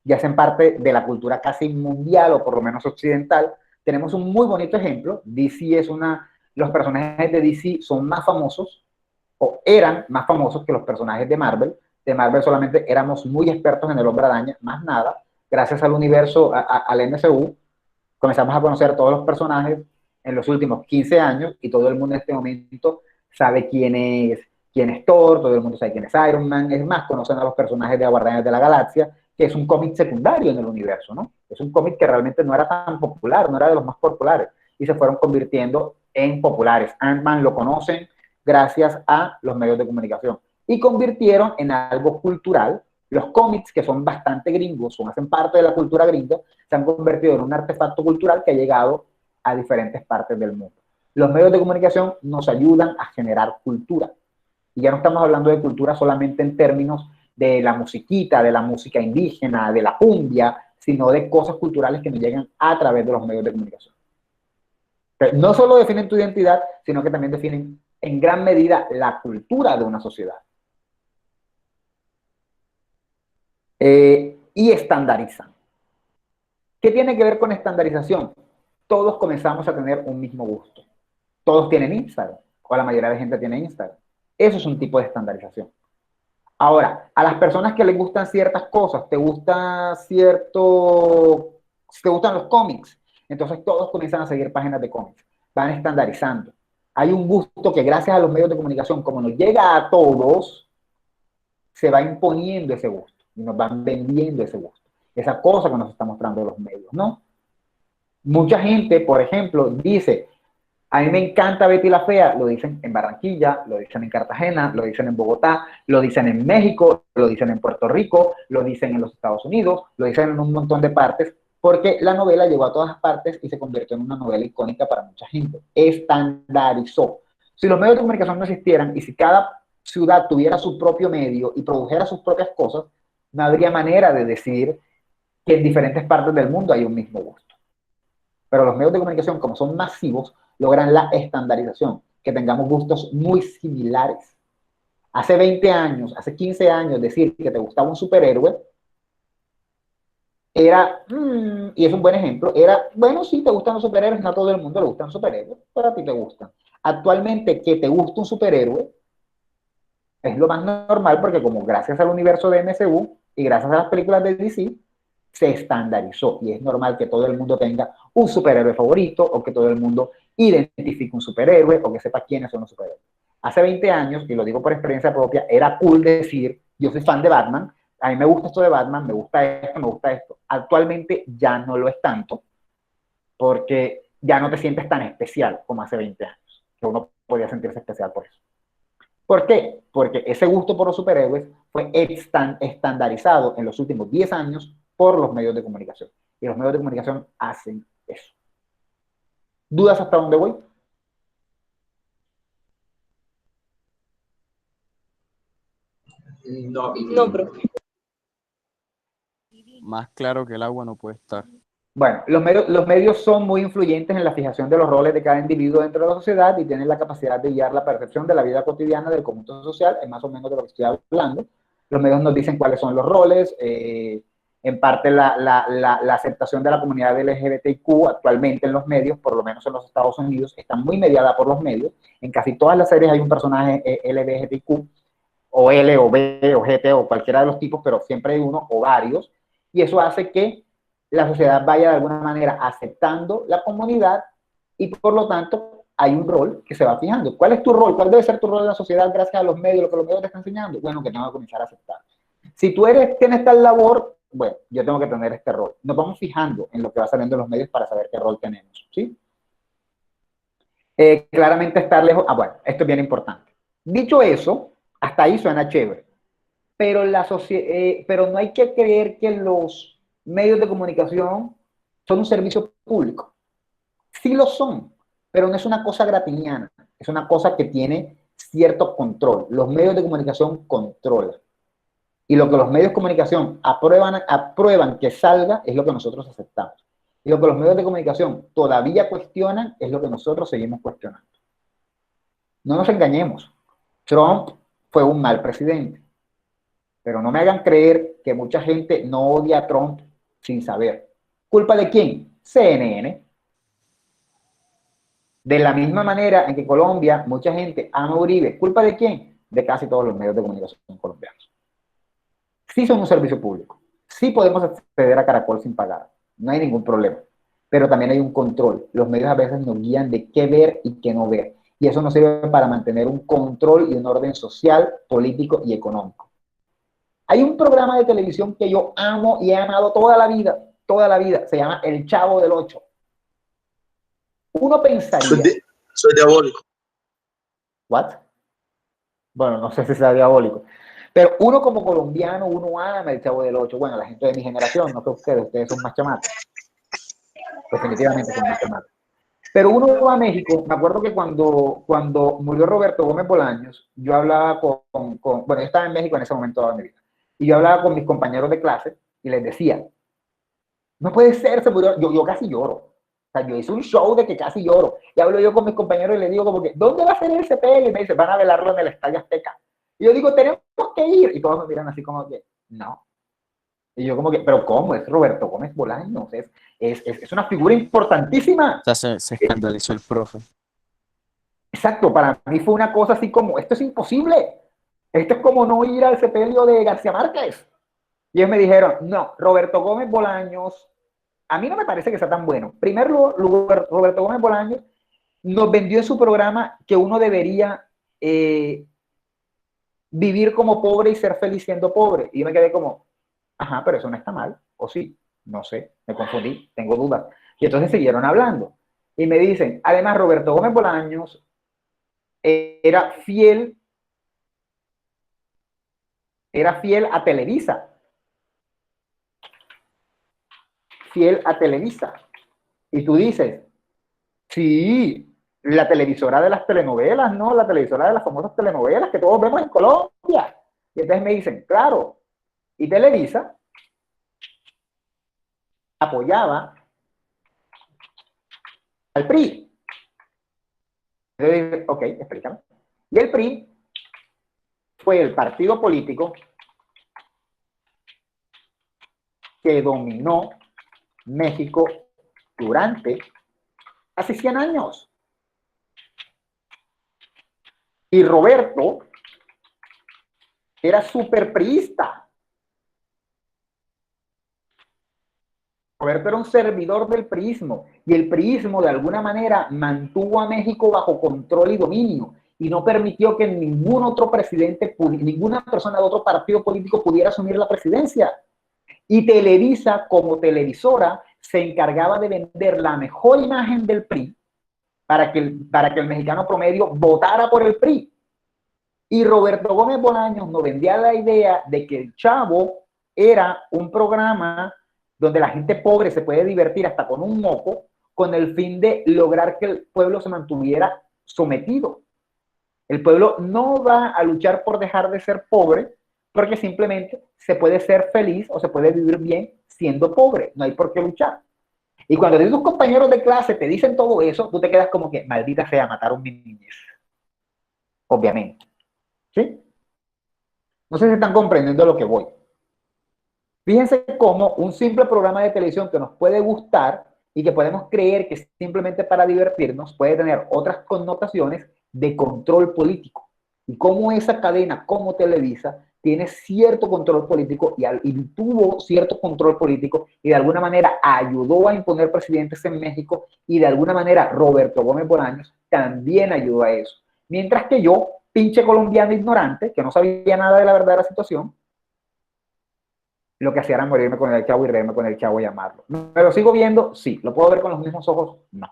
y hacen parte de la cultura casi mundial o por lo menos occidental. Tenemos un muy bonito ejemplo. DC es los personajes de DC son más famosos o eran más famosos que los personajes de Marvel. De Marvel solamente éramos muy expertos en el Hombre Araña, más nada. Gracias al universo, al MCU, comenzamos a conocer todos los personajes en los últimos 15 años y todo el mundo en este momento sabe quién es Thor, todo el mundo sabe quién es Iron Man. Es más, conocen a los personajes de Guardianes de la Galaxia, que es un cómic secundario en el universo, ¿no? Es un cómic que realmente no era tan popular, no era de los más populares, y se fueron convirtiendo en populares. Ant-Man lo conocen gracias a los medios de comunicación, y convirtieron en algo cultural. Los cómics, que son bastante gringos, hacen parte de la cultura gringa, se han convertido en un artefacto cultural que ha llegado a diferentes partes del mundo. Los medios de comunicación nos ayudan a generar cultura, y ya no estamos hablando de cultura solamente en términos de la musiquita, de la música indígena, de la cumbia, sino de cosas culturales que nos llegan a través de los medios de comunicación. Pero no solo definen tu identidad, sino que también definen en gran medida la cultura de una sociedad. Y estandarizan. ¿Qué tiene que ver con estandarización? Todos comenzamos a tener un mismo gusto. Todos tienen Instagram, o la mayoría de gente tiene Instagram. Eso es un tipo de estandarización. Ahora, a las personas que les gustan ciertas cosas, te gustan los cómics, entonces todos comienzan a seguir páginas de cómics, van estandarizando. Hay un gusto que gracias a los medios de comunicación, como nos llega a todos, se va imponiendo ese gusto y nos van vendiendo ese gusto, esa cosa que nos está mostrando los medios, ¿no? Mucha gente, por ejemplo, dice, a mí me encanta Betty la Fea, lo dicen en Barranquilla, lo dicen en Cartagena, lo dicen en Bogotá, lo dicen en México, lo dicen en Puerto Rico, lo dicen en los Estados Unidos, lo dicen en un montón de partes, porque la novela llegó a todas partes y se convirtió en una novela icónica para mucha gente. Estandarizó. Si los medios de comunicación no existieran y si cada ciudad tuviera su propio medio y produjera sus propias cosas, no habría manera de decir que en diferentes partes del mundo hay un mismo gusto. Pero los medios de comunicación, como son masivos, logran la estandarización, que tengamos gustos muy similares. Hace 20 años, hace 15 años, decir que te gustaba un superhéroe era, y es un buen ejemplo, era, bueno, sí, te gustan los superhéroes, no a todo el mundo le gustan los superhéroes, pero a ti te gustan. Actualmente, que te gusta un superhéroe es lo más normal porque como gracias al universo de MCU y gracias a las películas de DC, se estandarizó y es normal que todo el mundo tenga un superhéroe favorito o que todo el mundo identifique un superhéroe o que sepa quiénes son los superhéroes. Hace 20 años, y lo digo por experiencia propia, era cool decir, yo soy fan de Batman, a mí me gusta esto de Batman, me gusta esto, me gusta esto. Actualmente ya no lo es tanto, porque ya no te sientes tan especial como hace 20 años, que uno podía sentirse especial por eso. ¿Por qué? Porque ese gusto por los superhéroes fue estandarizado en los últimos 10 años por los medios de comunicación. Y los medios de comunicación hacen eso. ¿Dudas hasta dónde voy? No, profe. Más claro que el agua no puede estar. Bueno, los medios son muy influyentes en la fijación de los roles de cada individuo dentro de la sociedad y tienen la capacidad de guiar la percepción de la vida cotidiana del conjunto social, es más o menos de lo que estoy hablando. Los medios nos dicen cuáles son los roles, en parte la aceptación de la comunidad LGBTQ actualmente en los medios, por lo menos en los Estados Unidos, está muy mediada por los medios. En casi todas las series hay un personaje LGBTQ, o L, o B, o GT, o cualquiera de los tipos, pero siempre hay uno o varios, y eso hace que la sociedad vaya de alguna manera aceptando la comunidad y por lo tanto hay un rol que se va fijando. ¿Cuál es tu rol? ¿Cuál debe ser tu rol en la sociedad gracias a los medios, lo que los medios te están enseñando? Bueno, que tengo que comenzar a aceptar. Si tú tienes tal labor, bueno, yo tengo que tener este rol. Nos vamos fijando en lo que va saliendo en los medios para saber qué rol tenemos, ¿sí? Claramente estar lejos, bueno, esto es bien importante. Dicho eso, hasta ahí suena chévere, pero no hay que creer que los medios de comunicación son un servicio público. Sí lo son, pero no es una cosa gratiniana, es una cosa que tiene cierto control. Los medios de comunicación controlan. Y lo que los medios de comunicación aprueban que salga es lo que nosotros aceptamos. Y lo que los medios de comunicación todavía cuestionan es lo que nosotros seguimos cuestionando. No nos engañemos. Trump fue un mal presidente. Pero no me hagan creer que mucha gente no odia a Trump sin saber. ¿Culpa de quién? CNN. De la misma manera en que Colombia, mucha gente ama a Uribe. ¿Culpa de quién? De casi todos los medios de comunicación colombianos. Sí son un servicio público. Sí podemos acceder a Caracol sin pagar. No hay ningún problema. Pero también hay un control. Los medios a veces nos guían de qué ver y qué no ver. Y eso nos sirve para mantener un control y un orden social, político y económico. Hay un programa de televisión que yo amo y he amado toda la vida, se llama El Chavo del Ocho. Uno pensaría... Soy diabólico. ¿What? Bueno, no sé si sea diabólico. Pero uno como colombiano, uno ama El Chavo del Ocho. Bueno, la gente de mi generación, no sé ustedes son más chamacos. Definitivamente son más chamacos. Pero uno va a México, me acuerdo que cuando murió Roberto Gómez Bolaños, yo hablaba bueno, yo estaba en México en ese momento de mi vida. Y yo hablaba con mis compañeros de clase y les decía, no puede ser, se murió. Yo casi lloro. O sea, yo hice un show de que casi lloro. Y hablo yo con mis compañeros y les digo como que, ¿dónde va a ser el sepelio? Y me dicen, van a velarlo en el Estadio Azteca. Y yo digo, tenemos que ir. Y todos me miran así como que, no. Y yo como que, ¿pero cómo? Es Roberto Gómez Bolaños. Es una figura importantísima. O sea, se escandalizó el profe. Exacto, para mí fue una cosa así como, esto es imposible. Esto es como no ir al sepelio de García Márquez. Y ellos me dijeron, no, Roberto Gómez Bolaños, a mí no me parece que sea tan bueno. Primero, Roberto Gómez Bolaños nos vendió en su programa que uno debería vivir como pobre y ser feliz siendo pobre. Y yo me quedé como, ajá, pero eso no está mal, o sí, no sé, me confundí, tengo dudas. Y entonces siguieron hablando. Y me dicen, además, Roberto Gómez Bolaños era fiel a Televisa. Fiel a Televisa. Y tú dices, sí, la televisora de las telenovelas, ¿no? La televisora de las famosas telenovelas que todos vemos en Colombia. Y entonces me dicen, claro, y Televisa apoyaba al PRI. Entonces, ok, explícame. Y el PRI fue el partido político que dominó México durante hace 100 años. Y Roberto era súper priista. Roberto era un servidor del priismo, y el priismo de alguna manera mantuvo a México bajo control y dominio, y no permitió que ningún otro presidente, ninguna persona de otro partido político pudiera asumir la presidencia. Y Televisa, como televisora, se encargaba de vender la mejor imagen del PRI para que el mexicano promedio votara por el PRI. Y Roberto Gómez Bolaños nos vendía la idea de que el Chavo era un programa donde la gente pobre se puede divertir hasta con un moco, con el fin de lograr que el pueblo se mantuviera sometido. El pueblo no va a luchar por dejar de ser pobre, porque simplemente se puede ser feliz o se puede vivir bien siendo pobre. No hay por qué luchar. Y cuando tus compañeros de clase te dicen todo eso, tú te quedas como que, maldita sea, mataron mi niñez. Obviamente. ¿Sí? No sé si están comprendiendo lo que voy. Fíjense cómo un simple programa de televisión que nos puede gustar y que podemos creer que simplemente para divertirnos puede tener otras connotaciones de control político. Y cómo esa cadena como Televisa tiene cierto control político y tuvo cierto control político y de alguna manera ayudó a imponer presidentes en México, y de alguna manera Roberto Gómez Bolaños también ayudó a eso. Mientras que yo, pinche colombiano ignorante, que no sabía nada de la verdadera situación, lo que hacía era morirme con el Chavo y reírme con el Chavo y amarlo. ¿Me lo sigo viendo? Sí. ¿Lo puedo ver con los mismos ojos? No.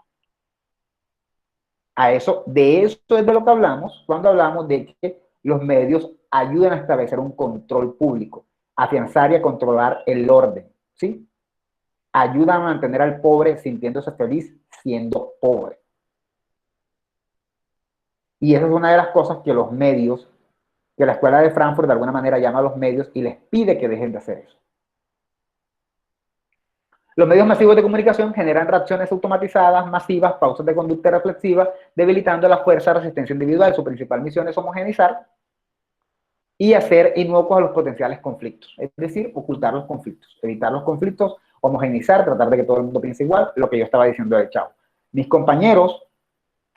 De eso es de lo que hablamos cuando hablamos de que los medios ayudan a establecer un control público, a afianzar y a controlar el orden, ¿sí? Ayudan a mantener al pobre sintiéndose feliz siendo pobre. Y esa es una de las cosas que los medios, que la Escuela de Frankfurt de alguna manera llama a los medios y les pide que dejen de hacer eso. Los medios masivos de comunicación generan reacciones automatizadas, masivas, pausas de conducta reflexiva, debilitando la fuerza de resistencia individual. Su principal misión es homogeneizar y hacer inocuos a los potenciales conflictos. Es decir, ocultar los conflictos, evitar los conflictos, homogeneizar, tratar de que todo el mundo piense igual, lo que yo estaba diciendo del Chavo. Mis compañeros,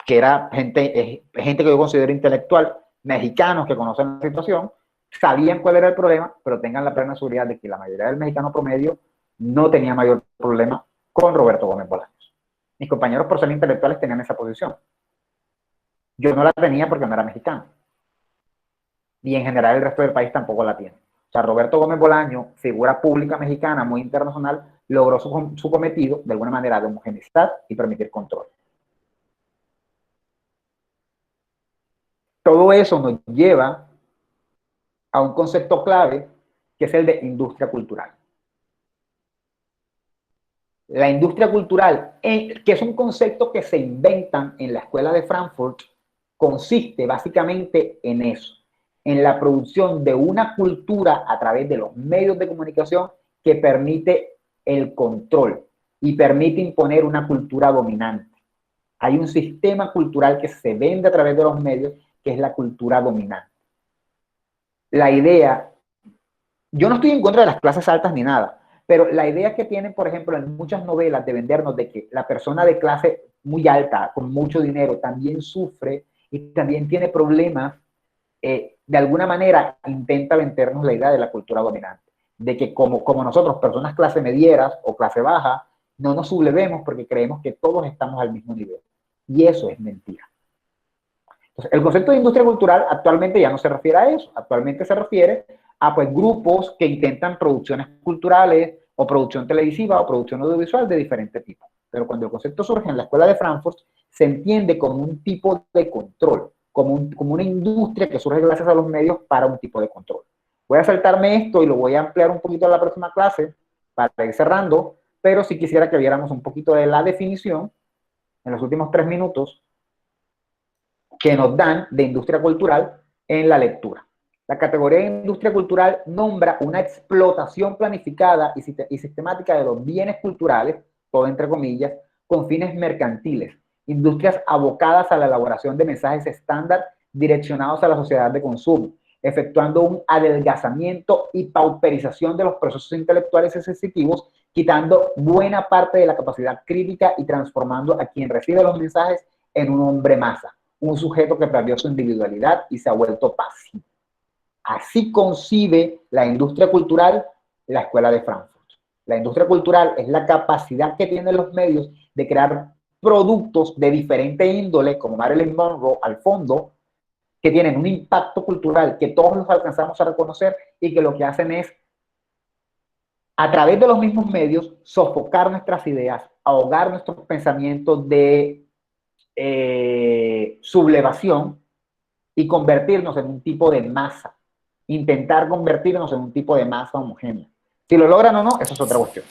que era gente que yo considero intelectual, mexicanos que conocen la situación, sabían cuál era el problema, pero tengan la plena seguridad de que la mayoría del mexicano promedio no tenía mayor problema con Roberto Gómez Bolaños. Mis compañeros, por ser intelectuales, tenían esa posición. Yo no la tenía porque no era mexicano. Y en general el resto del país tampoco la tiene. O sea, Roberto Gómez Bolaños, figura pública mexicana muy internacional, logró su cometido de alguna manera de homogeneizar y permitir control. Todo eso nos lleva a un concepto clave que es el de industria cultural. La industria cultural, que es un concepto que se inventan en la Escuela de Frankfurt, consiste básicamente en eso, en la producción de una cultura a través de los medios de comunicación que permite el control y permite imponer una cultura dominante. Hay un sistema cultural que se vende a través de los medios, que es la cultura dominante. La idea, yo no estoy en contra de las clases altas ni nada, pero la idea que tienen, por ejemplo, en muchas novelas de vendernos de que la persona de clase muy alta, con mucho dinero, también sufre y también tiene problemas de alguna manera intenta vendernos la idea de la cultura dominante, de que como nosotros, personas clase medieras o clase baja, no nos sublevemos porque creemos que todos estamos al mismo nivel. Y eso es mentira. Entonces, el concepto de industria cultural actualmente ya no se refiere a eso, actualmente se refiere a pues, grupos que intentan producciones culturales o producción televisiva o producción audiovisual de diferente tipo. Pero cuando el concepto surge en la Escuela de Frankfurt, se entiende como un tipo de control, como una industria que surge gracias a los medios para un tipo de control. Voy a saltarme esto y lo voy a ampliar un poquito en la próxima clase para ir cerrando, pero sí quisiera que viéramos un poquito de la definición en los últimos 3 minutos que nos dan de industria cultural en la lectura. La categoría de industria cultural nombra una explotación planificada y sistemática de los bienes culturales, todo entre comillas, con fines mercantiles, industrias abocadas a la elaboración de mensajes estándar direccionados a la sociedad de consumo, efectuando un adelgazamiento y pauperización de los procesos intelectuales y sensitivos, quitando buena parte de la capacidad crítica y transformando a quien recibe los mensajes en un hombre masa, un sujeto que perdió su individualidad y se ha vuelto pasivo. Así concibe la industria cultural la Escuela de Frankfurt. La industria cultural es la capacidad que tienen los medios de crear productos de diferente índole, como Marilyn Monroe al fondo, que tienen un impacto cultural que todos los alcanzamos a reconocer y que lo que hacen es, a través de los mismos medios, sofocar nuestras ideas, ahogar nuestros pensamientos de sublevación y convertirnos en un tipo de masa. Intentar convertirnos en un tipo de masa homogénea. Si lo logran o no, eso es otra cuestión.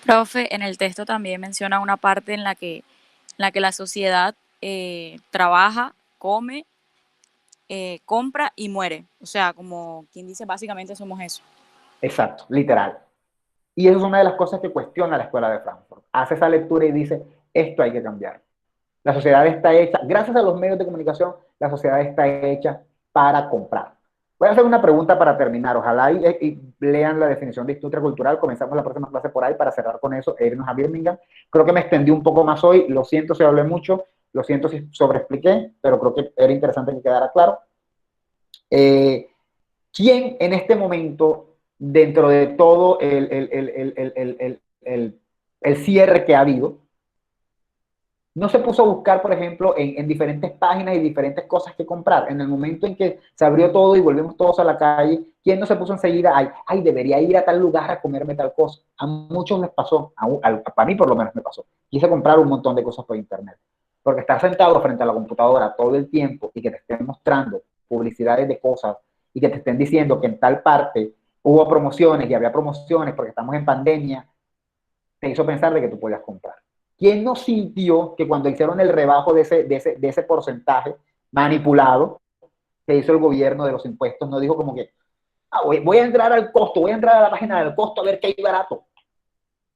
Profe, en el texto también menciona una parte en la que la sociedad trabaja, come, compra y muere. O sea, como quien dice, básicamente somos eso. Exacto, literal. Y eso es una de las cosas que cuestiona la Escuela de Frankfurt. Hace esa lectura y dice, esto hay que cambiar. La sociedad está hecha, gracias a los medios de comunicación, la sociedad está hecha para comprar. Voy a hacer una pregunta para terminar. Ojalá y lean la definición de industria cultural. Comenzamos la próxima clase por ahí para cerrar con eso e irnos a Birmingham. Creo que me extendí un poco más hoy. Lo siento si hablé mucho. Lo siento si sobreexpliqué, pero creo que era interesante que quedara claro. ¿Quién en este momento, dentro de todo el cierre que ha habido, no se puso a buscar, por ejemplo, en diferentes páginas y diferentes cosas que comprar? En el momento en que se abrió todo y volvimos todos a la calle, ¿quién no se puso enseguida? Ay, debería ir a tal lugar a comerme tal cosa. A muchos les pasó, a mí por lo menos me pasó. Quise comprar un montón de cosas por internet. Porque estar sentado frente a la computadora todo el tiempo y que te estén mostrando publicidades de cosas y que te estén diciendo que en tal parte hubo promociones y había promociones porque estamos en pandemia, te hizo pensar de que tú podías comprar. ¿Quién no sintió que cuando hicieron el rebajo de ese porcentaje manipulado que hizo el gobierno de los impuestos, no dijo como que, voy a entrar al costo, voy a entrar a la página del costo a ver qué hay barato?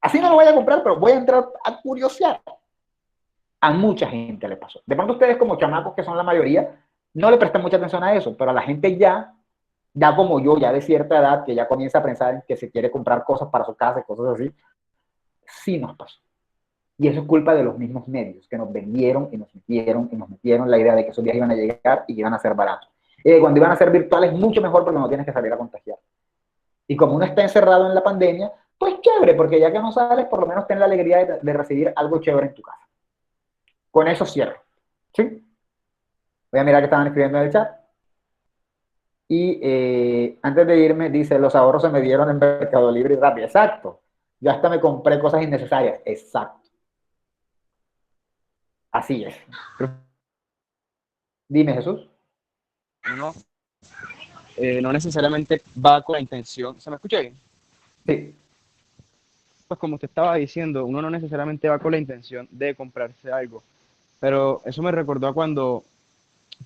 Así no lo voy a comprar, pero voy a entrar a curiosear. A mucha gente le pasó. De pronto ustedes como chamacos, que son la mayoría, no le prestan mucha atención a eso, pero a la gente ya como yo, ya de cierta edad, que ya comienza a pensar en que se quiere comprar cosas para su casa y cosas así, sí nos pasó. Y eso es culpa de los mismos medios que nos vendieron y nos metieron la idea de que esos días iban a llegar y que iban a ser baratos. Cuando iban a ser virtuales, mucho mejor porque no tienes que salir a contagiar. Y como uno está encerrado en la pandemia, pues chévere, porque ya que no sales, por lo menos ten la alegría de recibir algo chévere en tu casa. Con eso cierro. ¿Sí? Voy a mirar que estaban escribiendo en el chat. Y antes de irme, dice, los ahorros se me dieron en Mercado Libre y Rappi. Exacto. Yo hasta me compré cosas innecesarias. Exacto. Así es. Dime, Jesús. No necesariamente va con la intención. ¿Se me escucha bien? Sí. Pues como usted estaba diciendo, uno no necesariamente va con la intención de comprarse algo. Pero eso me recordó a cuando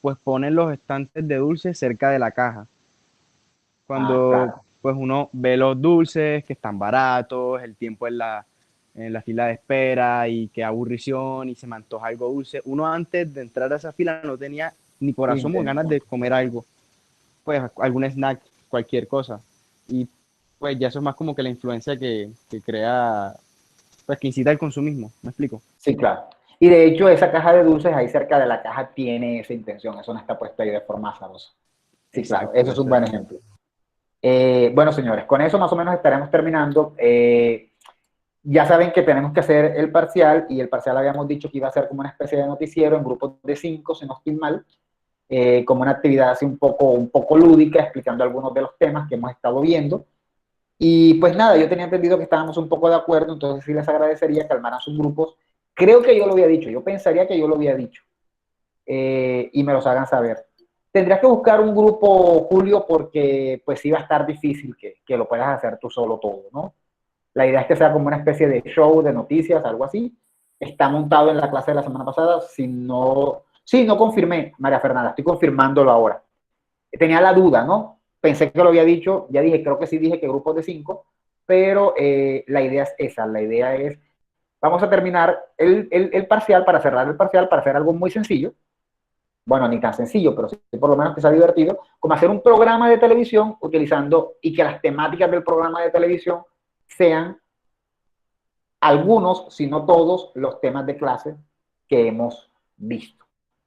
pues ponen los estantes de dulces cerca de la caja. Cuando claro. pues uno ve los dulces que están baratos, el tiempo en la fila de espera y qué aburrición y se me antoja algo dulce. Uno antes de entrar a esa fila no tenía ni por asomo ganas de comer algo. Pues algún snack, cualquier cosa. Y pues ya eso es más como que la influencia que crea, pues que incita al consumismo. ¿Me explico? Sí, claro. Y de hecho, esa caja de dulces ahí cerca de la caja tiene esa intención, eso no está puesto ahí de forma azarosa. Sí, claro, eso es un buen ejemplo. Bueno, señores, con eso más o menos estaremos terminando. Ya saben que tenemos que hacer el parcial, y el parcial habíamos dicho que iba a ser como una especie de noticiero en grupos de 5, si no estoy mal, como una actividad así un poco lúdica, explicando algunos de los temas que hemos estado viendo. Y pues nada, yo tenía entendido que estábamos un poco de acuerdo, entonces sí les agradecería que armaran sus grupos. Creo que yo lo había dicho, yo pensaría que yo lo había dicho, y me los hagan saber. Tendrías que buscar un grupo, Julio, porque pues sí va a estar difícil que lo puedas hacer tú solo todo, ¿no? La idea es que sea como una especie de show de noticias, algo así. Está montado en la clase de la semana pasada. Sí, no confirmé, María Fernanda, estoy confirmándolo ahora. Tenía la duda, ¿no? Pensé que lo había dicho, ya dije, creo que sí dije que grupos de 5, pero la idea es esa, la idea es, vamos a terminar el parcial, para cerrar el parcial, para hacer algo muy sencillo. Bueno, ni tan sencillo, pero sí por lo menos que sea divertido, como hacer un programa de televisión utilizando, y que las temáticas del programa de televisión sean algunos, si no todos, los temas de clase que hemos visto,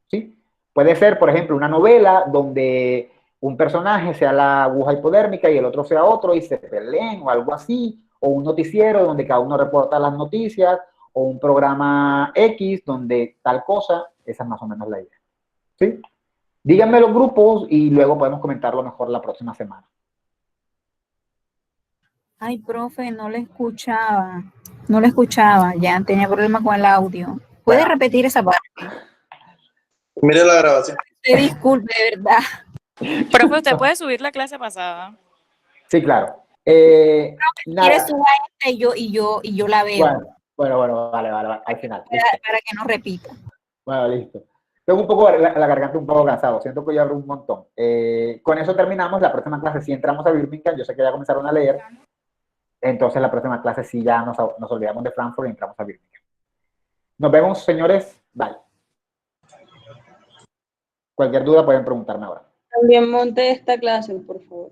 ¿sí? Puede ser, por ejemplo, una novela donde un personaje sea la aguja hipodérmica y el otro sea otro y se peleen o algo así, o un noticiero donde cada uno reporta las noticias, o un programa X donde tal cosa. Esa es más o menos la idea, ¿sí? Díganme los grupos y luego podemos comentarlo mejor la próxima semana. Ay, profe, no le escuchaba. No le escuchaba, ya tenía problemas con el audio. ¿Puede repetir esa parte? Mire la grabación. Disculpe, de verdad. Profe, ¿usted puede subir la clase pasada? Sí, claro. ¿Quiere Nada. subir esta y yo la veo? Bueno, vale, al final. Para que no repita. Bueno, listo. Tengo un poco la garganta un poco cansado, siento que ya hablo un montón. Con eso terminamos. La próxima clase sí entramos a Birmingham, yo sé que ya comenzaron a leer, entonces la próxima clase sí ya nos olvidamos de Frankfurt y entramos a Birmingham. Nos vemos, señores. Bye. Cualquier duda pueden preguntarme ahora. También monte esta clase, por favor.